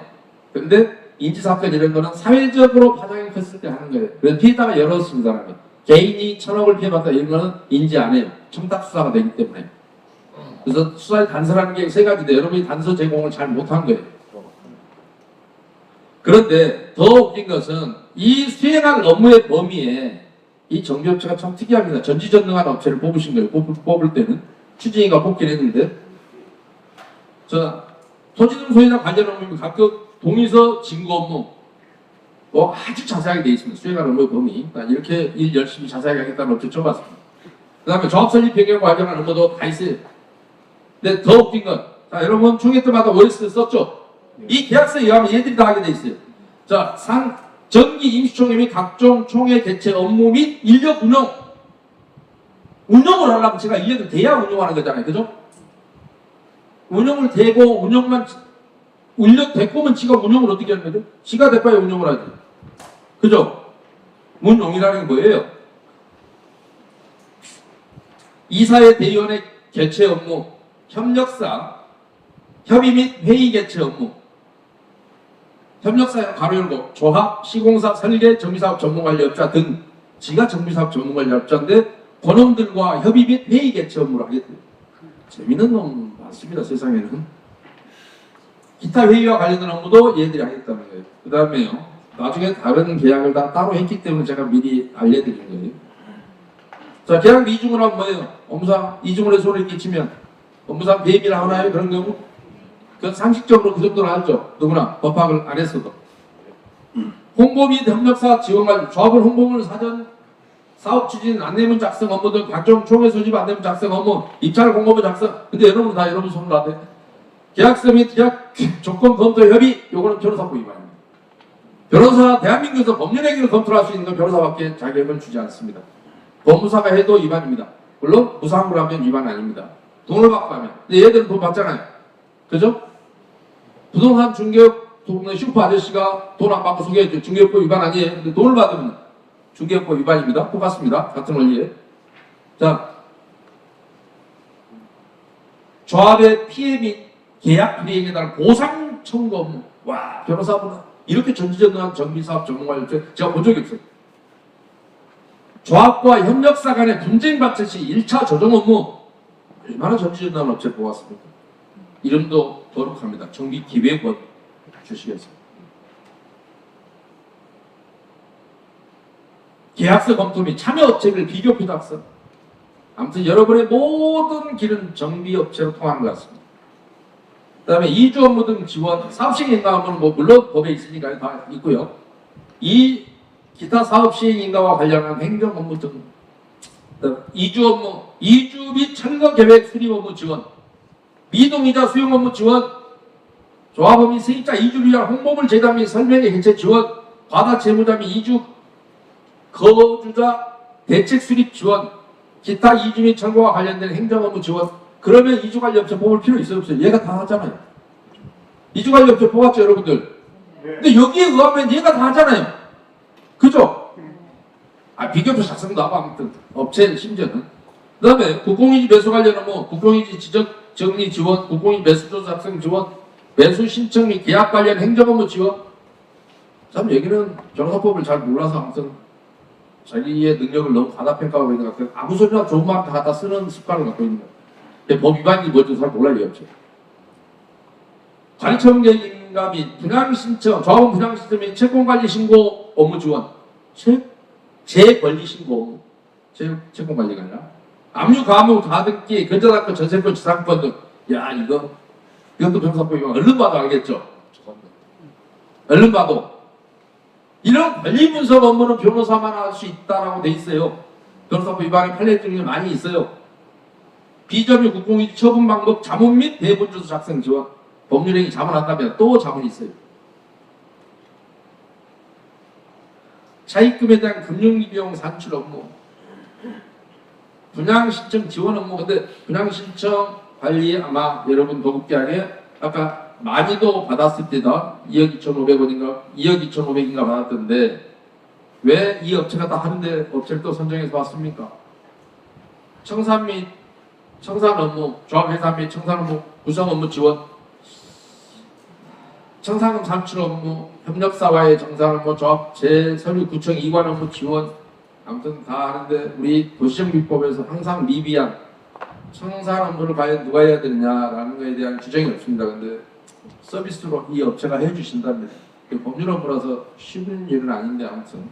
근데 인지사건 이런 거는 사회적으로 파장이 컸을 때 하는 거예요. 그래서 피해자가 여러 있는 사람이 개인이 1,000억을 피해봤다 이런 거는 인지 안 해요. 청탁 수사가 되기 때문에. 그래서 수사의 단서라는 게 세 가지인데 여러분이 단서 제공을 잘 못한 거예요. 그런데 더 웃긴 것은 이 수행할 업무의 범위에 이 정비업체가 참 특이합니다. 전지전능한 업체를 뽑으신 거예요. 뽑을 때는 추진위가 뽑긴 했는데, 자, 토지등 소유나 관련 업무 각각 동의서 진구 업무 뭐 아주 자세하게 되어 있습니다. 수행할 업무 범위. 이렇게 일 열심히 자세하게 하겠다는 업체 처음 봤습니다. 그 다음에 조합 설립 변경 관련한 업무도 다 있어요. 근데 더 웃긴 건, 자, 여러분 총회 때마다 OS 썼죠? 이 계약서에 의하면 얘들이 다 하게 돼 있어요. 자, 정기 임시총회 및 각종 총회 개최 업무 및 인력 운영. 운영을 하려면 제가 인력을 대야 운영하는 거잖아요. 그죠? 운영을 대고 운영만 인력 대고면 지가 운영을 어떻게 하는 거죠? 지가 대봐야 운영을 하지. 그죠? 운용이라는 게 뭐예요? 이사회 대의원의 개최 업무, 협력사, 협의 및 회의 개최 업무. 협력사는 가로 열고 조합, 시공사, 설계, 정비사업 전문관리업자 등 지가 정비사업 전문관리업자인데 그놈들과 협의 및 회의 개최 업무를 하게 돼요. 재미있는 놈 많습니다. 세상에는. 기타 회의와 관련된 업무도 얘들이 하겠다는 거예요. 그 다음에요. 나중에 다른 계약을 다 따로 했기 때문에 제가 미리 알려드린 거예요. 자, 계약 이중을 하면 뭐예요? 업무상 이중으로 손을 끼치면 업무상 배임이라 하나요? 그런 경우? 그 상식적으로 그 정도는 알죠. 누구나 법학을 안 했어도. 홍보 및 협력사 지원관 조합을 홍보물 사전 사업 추진 안내문 작성 업무 등 각종 총회 소집 안내문 작성 업무 입찰 공고문 작성. 근데 여러분 다 여러분 손으로 안 돼. 계약서 및 계약 조건 검토 협의 요거는 변호사법 위반입니다. 변호사 대한민국에서 법률행위를 검토할 수 있는 건 변호사밖에 자격을 주지 않습니다. 법무사가 해도 위반입니다. 물론 무상으로 하면 위반 아닙니다. 돈을 받고 하면. 근데 얘들은 돈 받잖아요. 그죠? 부동산 중개업 동네 슈퍼 아저씨가 돈 안 받고 소개해줘. 중개업법 위반 아니에요. 근데 돈을 받으면 중개업법 위반입니다. 똑같습니다. 같은 원리에. 자, 조합의 피해 및 계약 불이행에 따른 보상 청구 업무. 와, 변호사분 이렇게 전지전능한 정비사업 전문가를 제가 본 적이 없어요. 조합과 협력사 간의 분쟁 발생 시 1차 조정 업무. 얼마나 전지전능한 업체를 뽑았습니까? 이름도 거룩합니다. 정비기획원 주시겠습니다. 계약서 검토 및 참여업체별 비교 피탁서. 아무튼 여러분의 모든 길은 정비업체로 통하는 것 같습니다. 그 다음에 이주 업무 등 지원, 사업시행 인가하면 뭐 물론 법에 있으니까 다 있고요. 이 기타 사업시행 인가와 관련한 행정 업무 등 이주 업무, 이주 및 철거 계획 수립 업무 지원, 미동이자 수용 업무 지원, 조합원 및 세입자 이주를 위한 홍보물 제작 및 설명회 개최 지원, 과다 채무자 및 이주 거주자 대책 수립 지원, 기타 이주 및 철거와 관련된 행정 업무 지원. 그러면 이주관리업체 뽑을 필요 있어요 없어요? 얘가 다 하잖아요. 이주관리업체 뽑았죠 여러분들? 근데 여기에 의하면 얘가 다 하잖아요. 그죠? 비교표 작성도 하고 아무튼 업체 심지어는. 그 다음에 국공유지 매수 관련 업무, 국공유지 지적 정리 지원, 국공유지 매수조사 작성 지원, 매수 신청 및 계약 관련 행정 업무 지원. 참 여기는 변호사법을 잘 몰라서 아무튼 자기의 능력을 너무 과다평가하고 있는 것 같아요. 아무 소리나 좋은 말 다 갖다 쓰는 습관을 갖고 있는 거예요. 법 위반이 뭔지 잘 몰라요, 없죠. 관리처분계획인가 및 분양신청, 조합원 분양신청 및 채권관리 신고 업무 지원. 재권리 신고 업무. 채권관리가 아니라. 압류, 가무, 가등기, 근저당권, 전세권, 지상권 등. 야, 이것도 변호사법 위반. 얼른 봐도 알겠죠? 얼른 봐도. 이런 권리분석 업무는 변호사만 할 수 있다라고 돼 있어요. 변호사법 위반의 판례 중에 많이 있어요. 비점유 국공유지 처분 방법, 자문 및 대본조서 작성 지원. 법률행위 자문한다면 또 자문이 있어요. 차입금에 대한 금융비용 산출 업무. 분양신청 지원 업무. 근데 분양신청 관리 아마 여러분 도급계약에 아까 많이도 받았을 때다 2억 2,500원인가 2억 2,500인가 받았던데 왜 이 업체가 다 하는데 업체를 또 선정해서 왔습니까? 청산 및 청산 업무, 조합회사 및 청산 업무, 구성 업무 지원, 청산금 산출 업무, 협력사와의 정산 업무, 조합 재서류 구청 이관 업무 지원. 아무튼 다 하는데 우리 도시정비법에서 항상 미비한 청산 업무를 과연 누가 해야 되느냐라는 것에 대한 규정이 없습니다. 근데 서비스로 이 업체가 해주신답니다. 법률 업무라서 쉬운 일은 아닌데 아무튼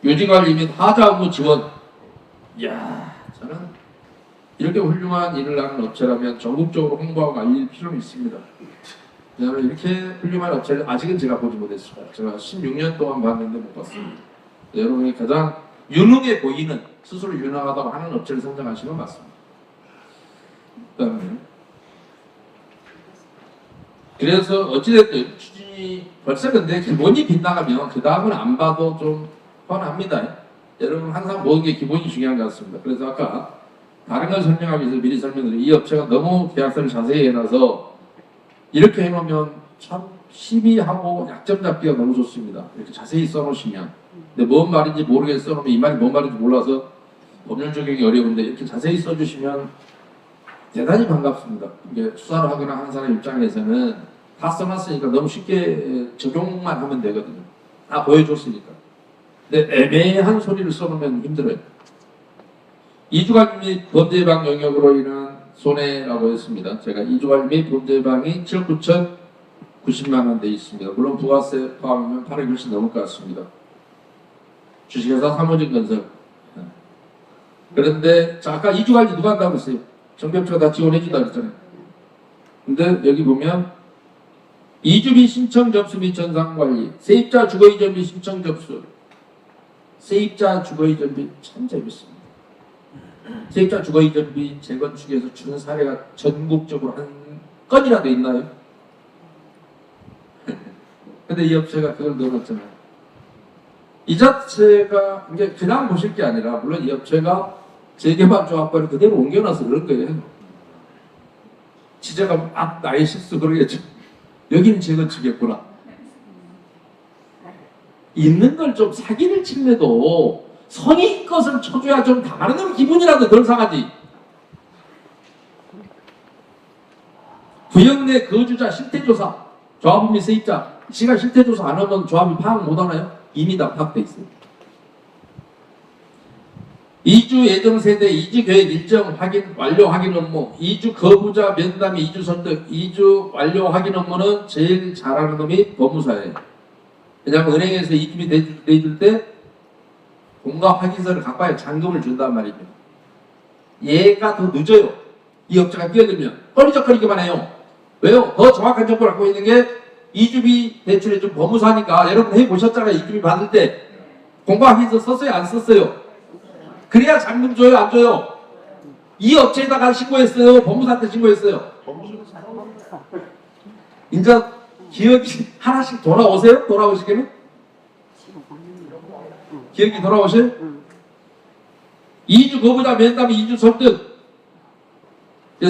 유지관리 및 하자 업무 지원. 이야, 저는 이렇게 훌륭한 일을 하는 업체라면 전국적으로 홍보하고 알릴 필요는 있습니다. 저는 이렇게 훌륭한 업체를 아직은 제가 보지 못했습니다. 제가 16년 동안 봤는데 못 봤습니다. 여러분이 가장 유능해 보이는, 스스로 유능하다고 하는 업체를 선정하시는 건 맞습니다. 그다음에 그래서 어찌됐든 추진이 벌써 근데 기본이 빗나가면 그 다음은 안 봐도 좀 뻔합니다. 여러분 항상 모든 게 기본이 중요한 것 같습니다. 그래서 아까 다른 걸 설명하기 위해서 미리 설명드린 이 업체가 너무 계약서를 자세히 해놔서 이렇게 해놓으면 참 시비하고 약점 잡기가 너무 좋습니다. 이렇게 자세히 써놓으시면. 근데 뭔 말인지 모르게 써놓으면 이 말이 뭔 말인지 몰라서 법률 적용이 어려운데 이렇게 자세히 써주시면 대단히 반갑습니다. 이게 수사를 하거나 하는 사람 입장에서는 다 써놨으니까 너무 쉽게 적용만 하면 되거든요. 다 보여줬으니까. 근데 애매한 소리를 써놓으면 힘들어요. 이주관리 및 범죄 예방 영역으로 인한 손해라고 했습니다. 제가 이주관리 및 범죄 예방이 7억 9,090만 원 돼 있습니다. 물론 부가세 포함하면 8억이 훨씬 넘을 것 같습니다. 주식회사 사무진건설. 그런데 자, 아까 이주관리 누가 한다고 했어요? 정비업체가 다 지원해준다 그랬잖아요. 근데 여기 보면 이주비 신청 접수 및 전산관리, 세입자 주거이전비 신청 접수, 세입자 주거이전비 참 재밌습니다. 세입자 주거이전비 재건축에서 주는 사례가 전국적으로 한 건이라도 있나요? 근데 이 업체가 그걸 넣어놨잖아요. 이 자체가 이게 그냥 보실 게 아니라 물론 이 업체가 재개발 조합과를 그대로 옮겨놔서 그런 거예요. 지자가 막 나의 실수 그러겠죠. 여기는 재건축이었구나. 있는 걸 좀 사기를 칠래도 성의 것을 쳐줘야 좀 다른 기분이라도 덜 상하지. 구역 내 거주자 실태조사, 조합 및 세입자 시가 실태조사 안 하면 조합이 파악 못 하나요? 이미 다 파악돼 있어요. 이주 예정 세대 이주 계획 일정 확인 완료 확인 업무, 이주 거부자 면담 이주 선택, 이주 완료 확인 업무는 제일 잘하는 놈이 법무사예요. 왜냐하면 은행에서 이주비 내줄 때 공급 확인서를 갖고 와야 잔금을 준단 말이죠. 얘가 더 늦어요. 이 업체가 끼어들면 꺼리적거리기만 해요. 왜요? 더 정확한 정보를 갖고 있는 게 이주비 대출에 좀 법무사니까 여러분 해보셨잖아요. 이주비 받을 때 공급 확인서 썼어요? 안 썼어요? 그래야 잔금 줘요? 안 줘요? 이 업체에다가 신고했어요? 법무사한테 신고했어요? 이제 기억이 하나씩 돌아오세요? 돌아오시겠네? 기억이 돌아오세요? 2주 거부자 면담 2주 설득.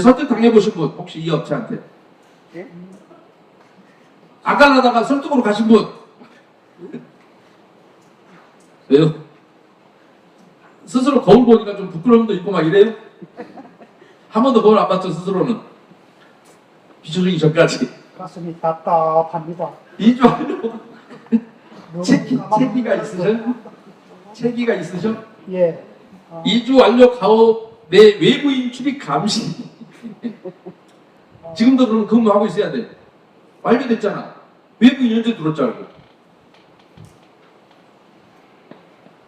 설득 당해보신 분 혹시 이 업체한테? 안 가려다가 설득으로 가신 분? 왜요? 스스로 거울 보니까 좀 부끄러움도 있고 막 이래요? 한 번도 거울 안 봤죠 스스로는? 비춰주기 전까지. 가슴이 답답합니다. 2주 하려고 체기가 있으셔? 체기가 있으셔? 예. 2주 완료 가업 내 외부인 출입 감시. 지금도 그럼 근무하고 있어야 돼. 완료됐잖아. 외부인 언제 들어왔자고.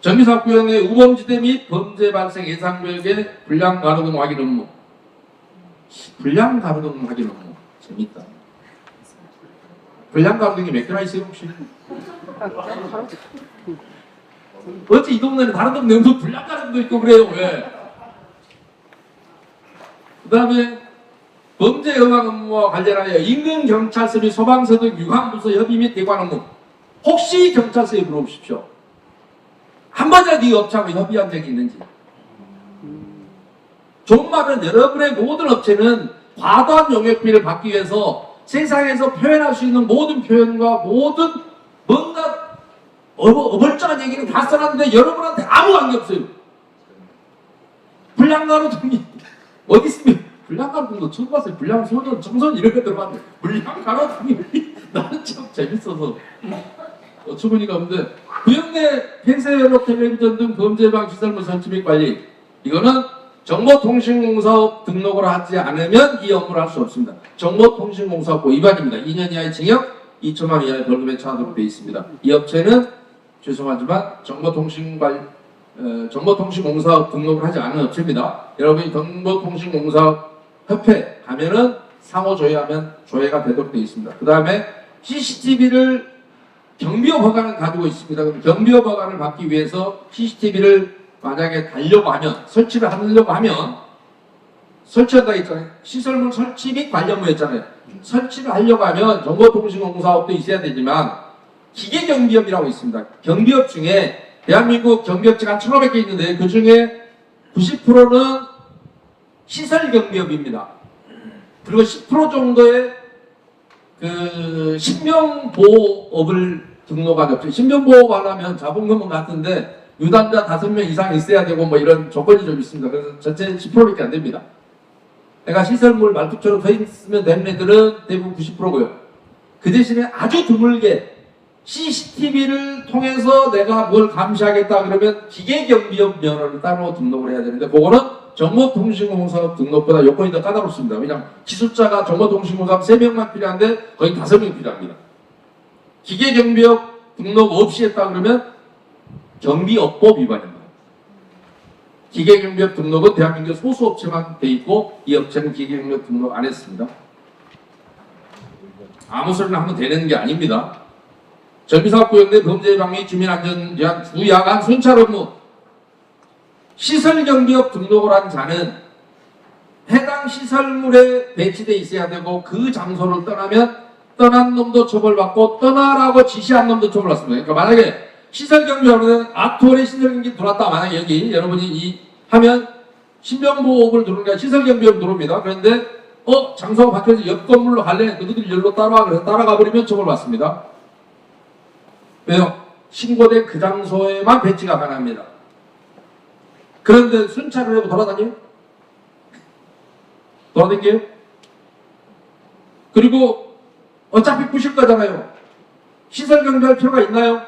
정비사업 구역의 우범지대 및 범죄 발생 예상 구역의 불량 가로등 확인 업무. 불량 가로등 확인 업무. 재밌다. 불량 가로등이 몇 개나 있어요 혹시? 어째 이 동네는 다른 동네는 불량 가로등도 있고 그래요. 왜? 그 다음에 범죄 예방 업무와 관련하여 인근 경찰서 및 소방서 등 유관부서 협의 및 대관 업무. 혹시 경찰서에 물어보십시오. 한 번이라도 이 업체하고 협의한 적이 있는지. 좋은 말은 여러분의 모든 업체는 과도한 용역비를 받기 위해서 세상에서 표현할 수 있는 모든 표현과 모든 뭔가 어벌쩡한 얘기는 다 써놨는데 여러분한테 아무 관계 없어요. 불량가로등이 어디 있으면 불량가로등도 처음 봤어요. 불량소년, 정선 이런 거 들어봤는데 불량가로등이 나는 참 재밌어서 어처구니가 없는데 구역 내 폐쇄연료 텔레비전 등 범죄 예방 시설물 설치 및 관리 이거는 정보통신공사업 등록을 하지 않으면 이 업무를 할 수 없습니다. 정보통신공사업법 위반입니다. 2년 이하의 징역, 2천만 원 이하의 벌금에 처하도록 되어 있습니다. 이 업체는 죄송하지만 정보통신공사업 등록을 하지 않은 업체입니다. 여러분이 정보통신공사협회 가면은 상호 조회하면 조회가 되도록 되어 있습니다. 그 다음에 CCTV를 경비업 허가는 가지고 있습니다. 그럼 경비업 허가를 받기 위해서 CCTV를 만약에 달려고 하면, 설치를 하려고 하면, 설치한다 했잖아요. 시설물 설치 및 관련무였잖아요. 설치를 하려고 하면 정보통신공사업도 있어야 되지만 기계경비업이라고 있습니다. 경비업 중에 대한민국 경비업체가 한 1,500개 있는데 그 중에 90%는 시설경비업입니다. 그리고 10% 정도의 그 신명보호업을 등록한 업체. 신명보호업 하려면 자본금은 같은데 유담자 5명 이상 있어야 되고 뭐 이런 조건이 좀 있습니다. 그래서 전체 10%밖에 안 됩니다. 내가 시설물 말뚝처럼 서 있으면 되는 애들은 대부분 90%고요. 그 대신에 아주 드물게 CCTV를 통해서 내가 뭘 감시하겠다 그러면 기계경비업 면허를 따로 등록을 해야 되는데 그거는 정보통신공사업 등록보다 요건이 더 까다롭습니다. 왜냐하면 기술자가 정보통신공사업 3명만 필요한데 거의 5명이 필요합니다. 기계경비업 등록 없이 했다 그러면 경비업법 위반입니다. 기계경비업 등록은 대한민국 소수업체만 돼 있고 이 업체는 기계경비업 등록 안 했습니다. 아무 소리나 하면 되는 게 아닙니다. 정비사업구역 내 범죄예방및 주민안전을 위한 주야간 순찰 업무 시설경비업 등록을 한 자는 해당 시설물에 배치되어 있어야 되고 그 장소를 떠나면 떠난 놈도 처벌받고 떠나라고 지시한 놈도 처벌받습니다. 그러니까 만약에 시설경비업은 아트홀에 시설경비 들어왔다. 만약에 여기 여러분이 하면 신병보호업을 들어오는 게 시설경비업 들어옵니다. 그런데 장소가 바뀌어서 옆 건물로 갈래? 너희들이 열로 따라와. 그래서 따라가 버리면 처벌받습니다. 왜요? 신고된 그 장소에만 배치가 가능합니다. 그런데 순찰을 하고 돌아다녀요? 돌아다녀요? 그리고 어차피 부실 거잖아요. 시설 경비할 필요가 있나요?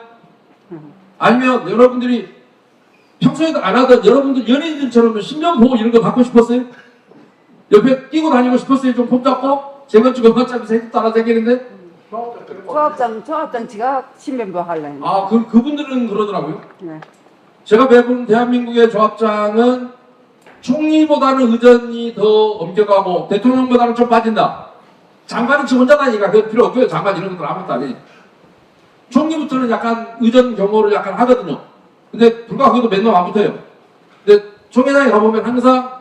아니면 여러분들이 평소에도 안 하던 여러분들 연예인들처럼 신변보호 이런 거 받고 싶었어요? 옆에 끼고 다니고 싶었어요? 좀 손잡고? 재건축은 어차피 새도 따라 생기는데? 조합장 지가 신변보 할래. 그분들은 그러더라고요. 네. 제가 배운 대한민국의 조합장은 총리보다는 의전이 더 엄격하고 대통령보다는 좀 빠진다. 장관은 지 혼자 다니니까 그거 필요 없고요. 장관 이런 것들 아무것도 아니. 총리부터는 약간 의전 경호를 약간 하거든요. 근데 불과 그것도 맨날 안 붙어요. 근데 총회장에 가보면 항상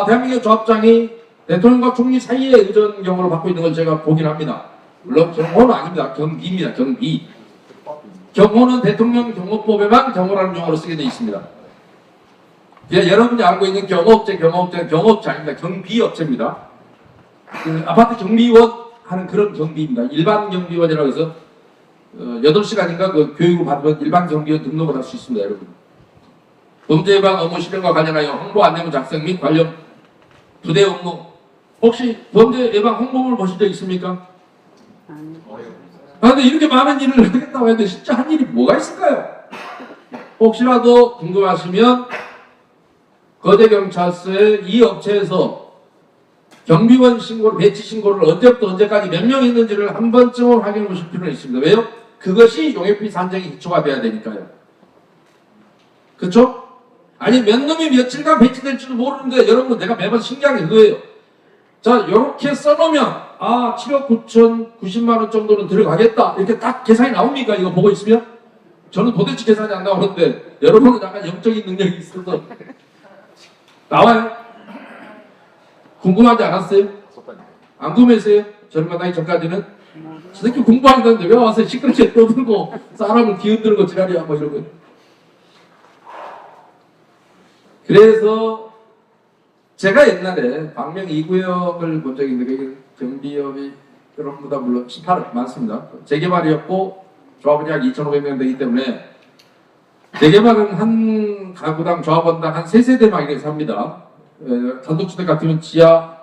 대한민국 조합장이 대통령과 총리 사이에 의전 경호를 받고 있는 걸 제가 보긴 합니다. 물론 경호는 아닙니다. 경비입니다. 경비. 경호는 대통령 경호법에만 경호라는 용어로 쓰게 되어 있습니다. 여러분이 알고 있는 경호업체는 경호업체 아닙니다. 경비업체입니다. 그 아파트 경비원 하는 그런 경비입니다. 일반 경비원이라고 해서 8시간인가 그 교육을 받으면 일반 경비원 등록을 할 수 있습니다. 여러분. 범죄예방 업무 실행과 관련하여 홍보 안내문 작성 및 관련 부대 업무 혹시 범죄예방 홍보물 보신 적 있습니까? 근데 이렇게 많은 일을 하겠다고 했는데 진짜 한 일이 뭐가 있을까요? 혹시라도 궁금하시면 거제경찰서의 이 업체에서 경비원 신고를, 배치 신고를 언제부터 언제까지 몇 명 했는지를 한 번쯤은 확인해 보실 필요는 있습니다. 왜요? 그것이 용역비 산정의 기초가 돼야 되니까요. 그쵸? 아니 몇 놈이 며칠간 배치될지도 모르는데 여러분 내가 매번 신기한 게 그거예요. 자, 요렇게 써놓으면 7억 9,090만 원 정도는 들어가겠다. 이렇게 딱 계산이 나옵니까? 이거 보고 있으면? 저는 도대체 계산이 안 나오는데 여러분은 약간 영적인 능력이 있어서 나와요? 궁금하지 않았어요? 안 궁금했어요? 저를 만나기 전까지는? 저 새끼 공부한다는데 왜 와서 시끄럽게 떠들고 사람을 기흔들고 지랄이야 뭐 이러고. 그래서 제가 옛날에 광명 2구역을 본 적이 있는데 거기 경비업이 여러분보다 물론 18억 많습니다. 재개발이었고 조합원이 약 2,500명 되기 때문에 재개발은 한 가구당 조합원당 한 3세대만 이렇게 삽니다. 단독주택 같으면 지하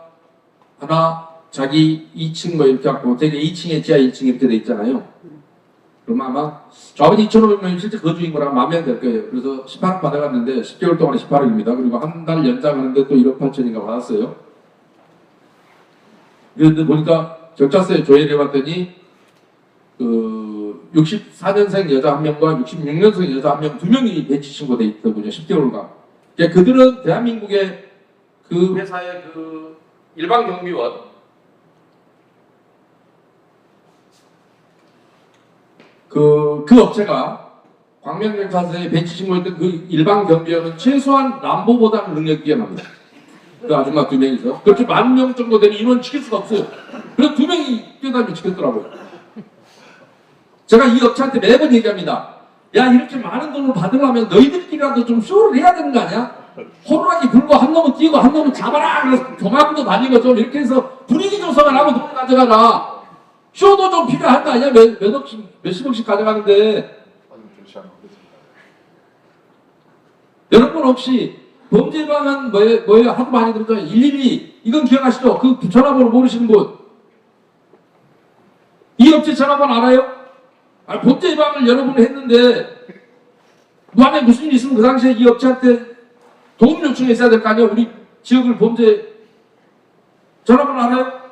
하나 자기 2층 뭐 이렇게 갖고 되게 2층에 지하 1층 이렇게 돼 있잖아요. 그럼 아마 조합원이 2,500명이 실제 거주인 거랑 마음에 될 거예요. 그래서 18억 받아갔는데 10개월 동안에 18억입니다. 그리고 한 달 연장하는데 또 1억 8천인가 받았어요. 그런데 보니까 경찰서에 조회를 해봤더니 64년생 여자 한 명과 66년생 여자 한 명, 두 명이 배치 신고돼 있더군요. 10개월간. 그들은 대한민국의 그 회사의 그 일반 경비원, 그 업체가 광명경찰서에 배치 신고했던 그 일반 경비원은 최소한 람보보다는 능력이 뛰어납니다. 그 아줌마 두 명이서. 그렇게 10,000명 정도 되는 인원 지킬 수가 없어요. 그래서 두 명이 뛰어다니면 지켰더라고요. 제가 이 업체한테 매번 얘기합니다. 야, 이렇게 많은 돈을 받으려면 너희들끼리라도 좀 쇼를 해야 되는 거 아니야? 호루라기 불고 한 놈은 뛰고 한 놈은 잡아라! 그래서 조만도 다니고 좀 이렇게 해서 분위기 조성을 하고 돈을 가져가라. 쇼도 좀 필요할 거 아니야? 몇십억씩 가져가는데. 여러분 혹시 범죄 예방은 뭐예요? 하도 많이 들었잖아요. 112. 이건 기억하시죠? 그 전화번호 모르시는 분. 이 업체 전화번호 알아요? 범죄 예방을 여러분이 했는데 만약에 무슨 일이 있으면 그 당시에 이 업체한테 도움 요청했어야 될 거 아니에요? 우리 지역을 범죄 전화번호 알아요?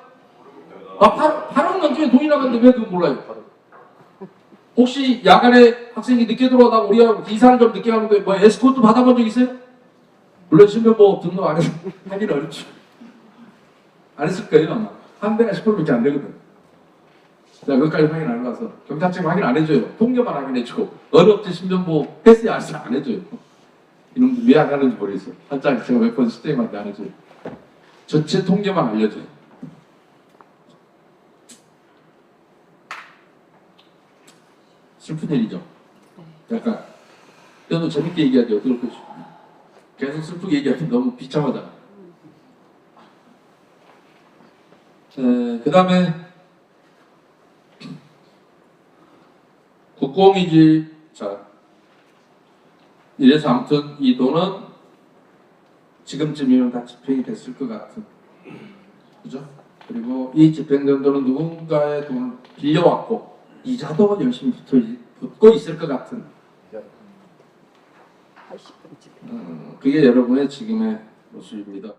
8억 넘게 돈이 나갔는데 왜 그거 몰라요? 혹시 야간에 학생이 늦게 들어오다가 우리가 이사를 좀 늦게 가는데 뭐 에스코트 받아본 적 있어요? 물론 신변보호 등록 안 해서 하긴 어렵죠. 안 했을 거예요 아마. 한 대가 10%밖에 안 되거든. 자, 그것까지 확인 안 해봐서 경찰청 확인 안 해줘요. 통계만 확인해주고 어느 업체 신변보호 했어야 안 해줘요. 이놈들 왜 안 하는지 모르겠어요. 한장 제가 몇 번 시스템한테 안 해줘요. 전체 통계만 알려줘요. 슬픈 일이죠. 약간 저는 재밌게 얘기하지 어떨 것이고 계속 슬프게 얘기하면 너무 비참하잖아. 그 다음에 국공이지. 자, 이래서 아무튼 이 돈은 지금쯤이면 다 집행이 됐을 것 같은, 그죠? 그리고 이 집행된 돈은 누군가의 돈을 빌려왔고 이자도 열심히 붙고 있을 것 같은, 그게 여러분의 지금의 모습입니다.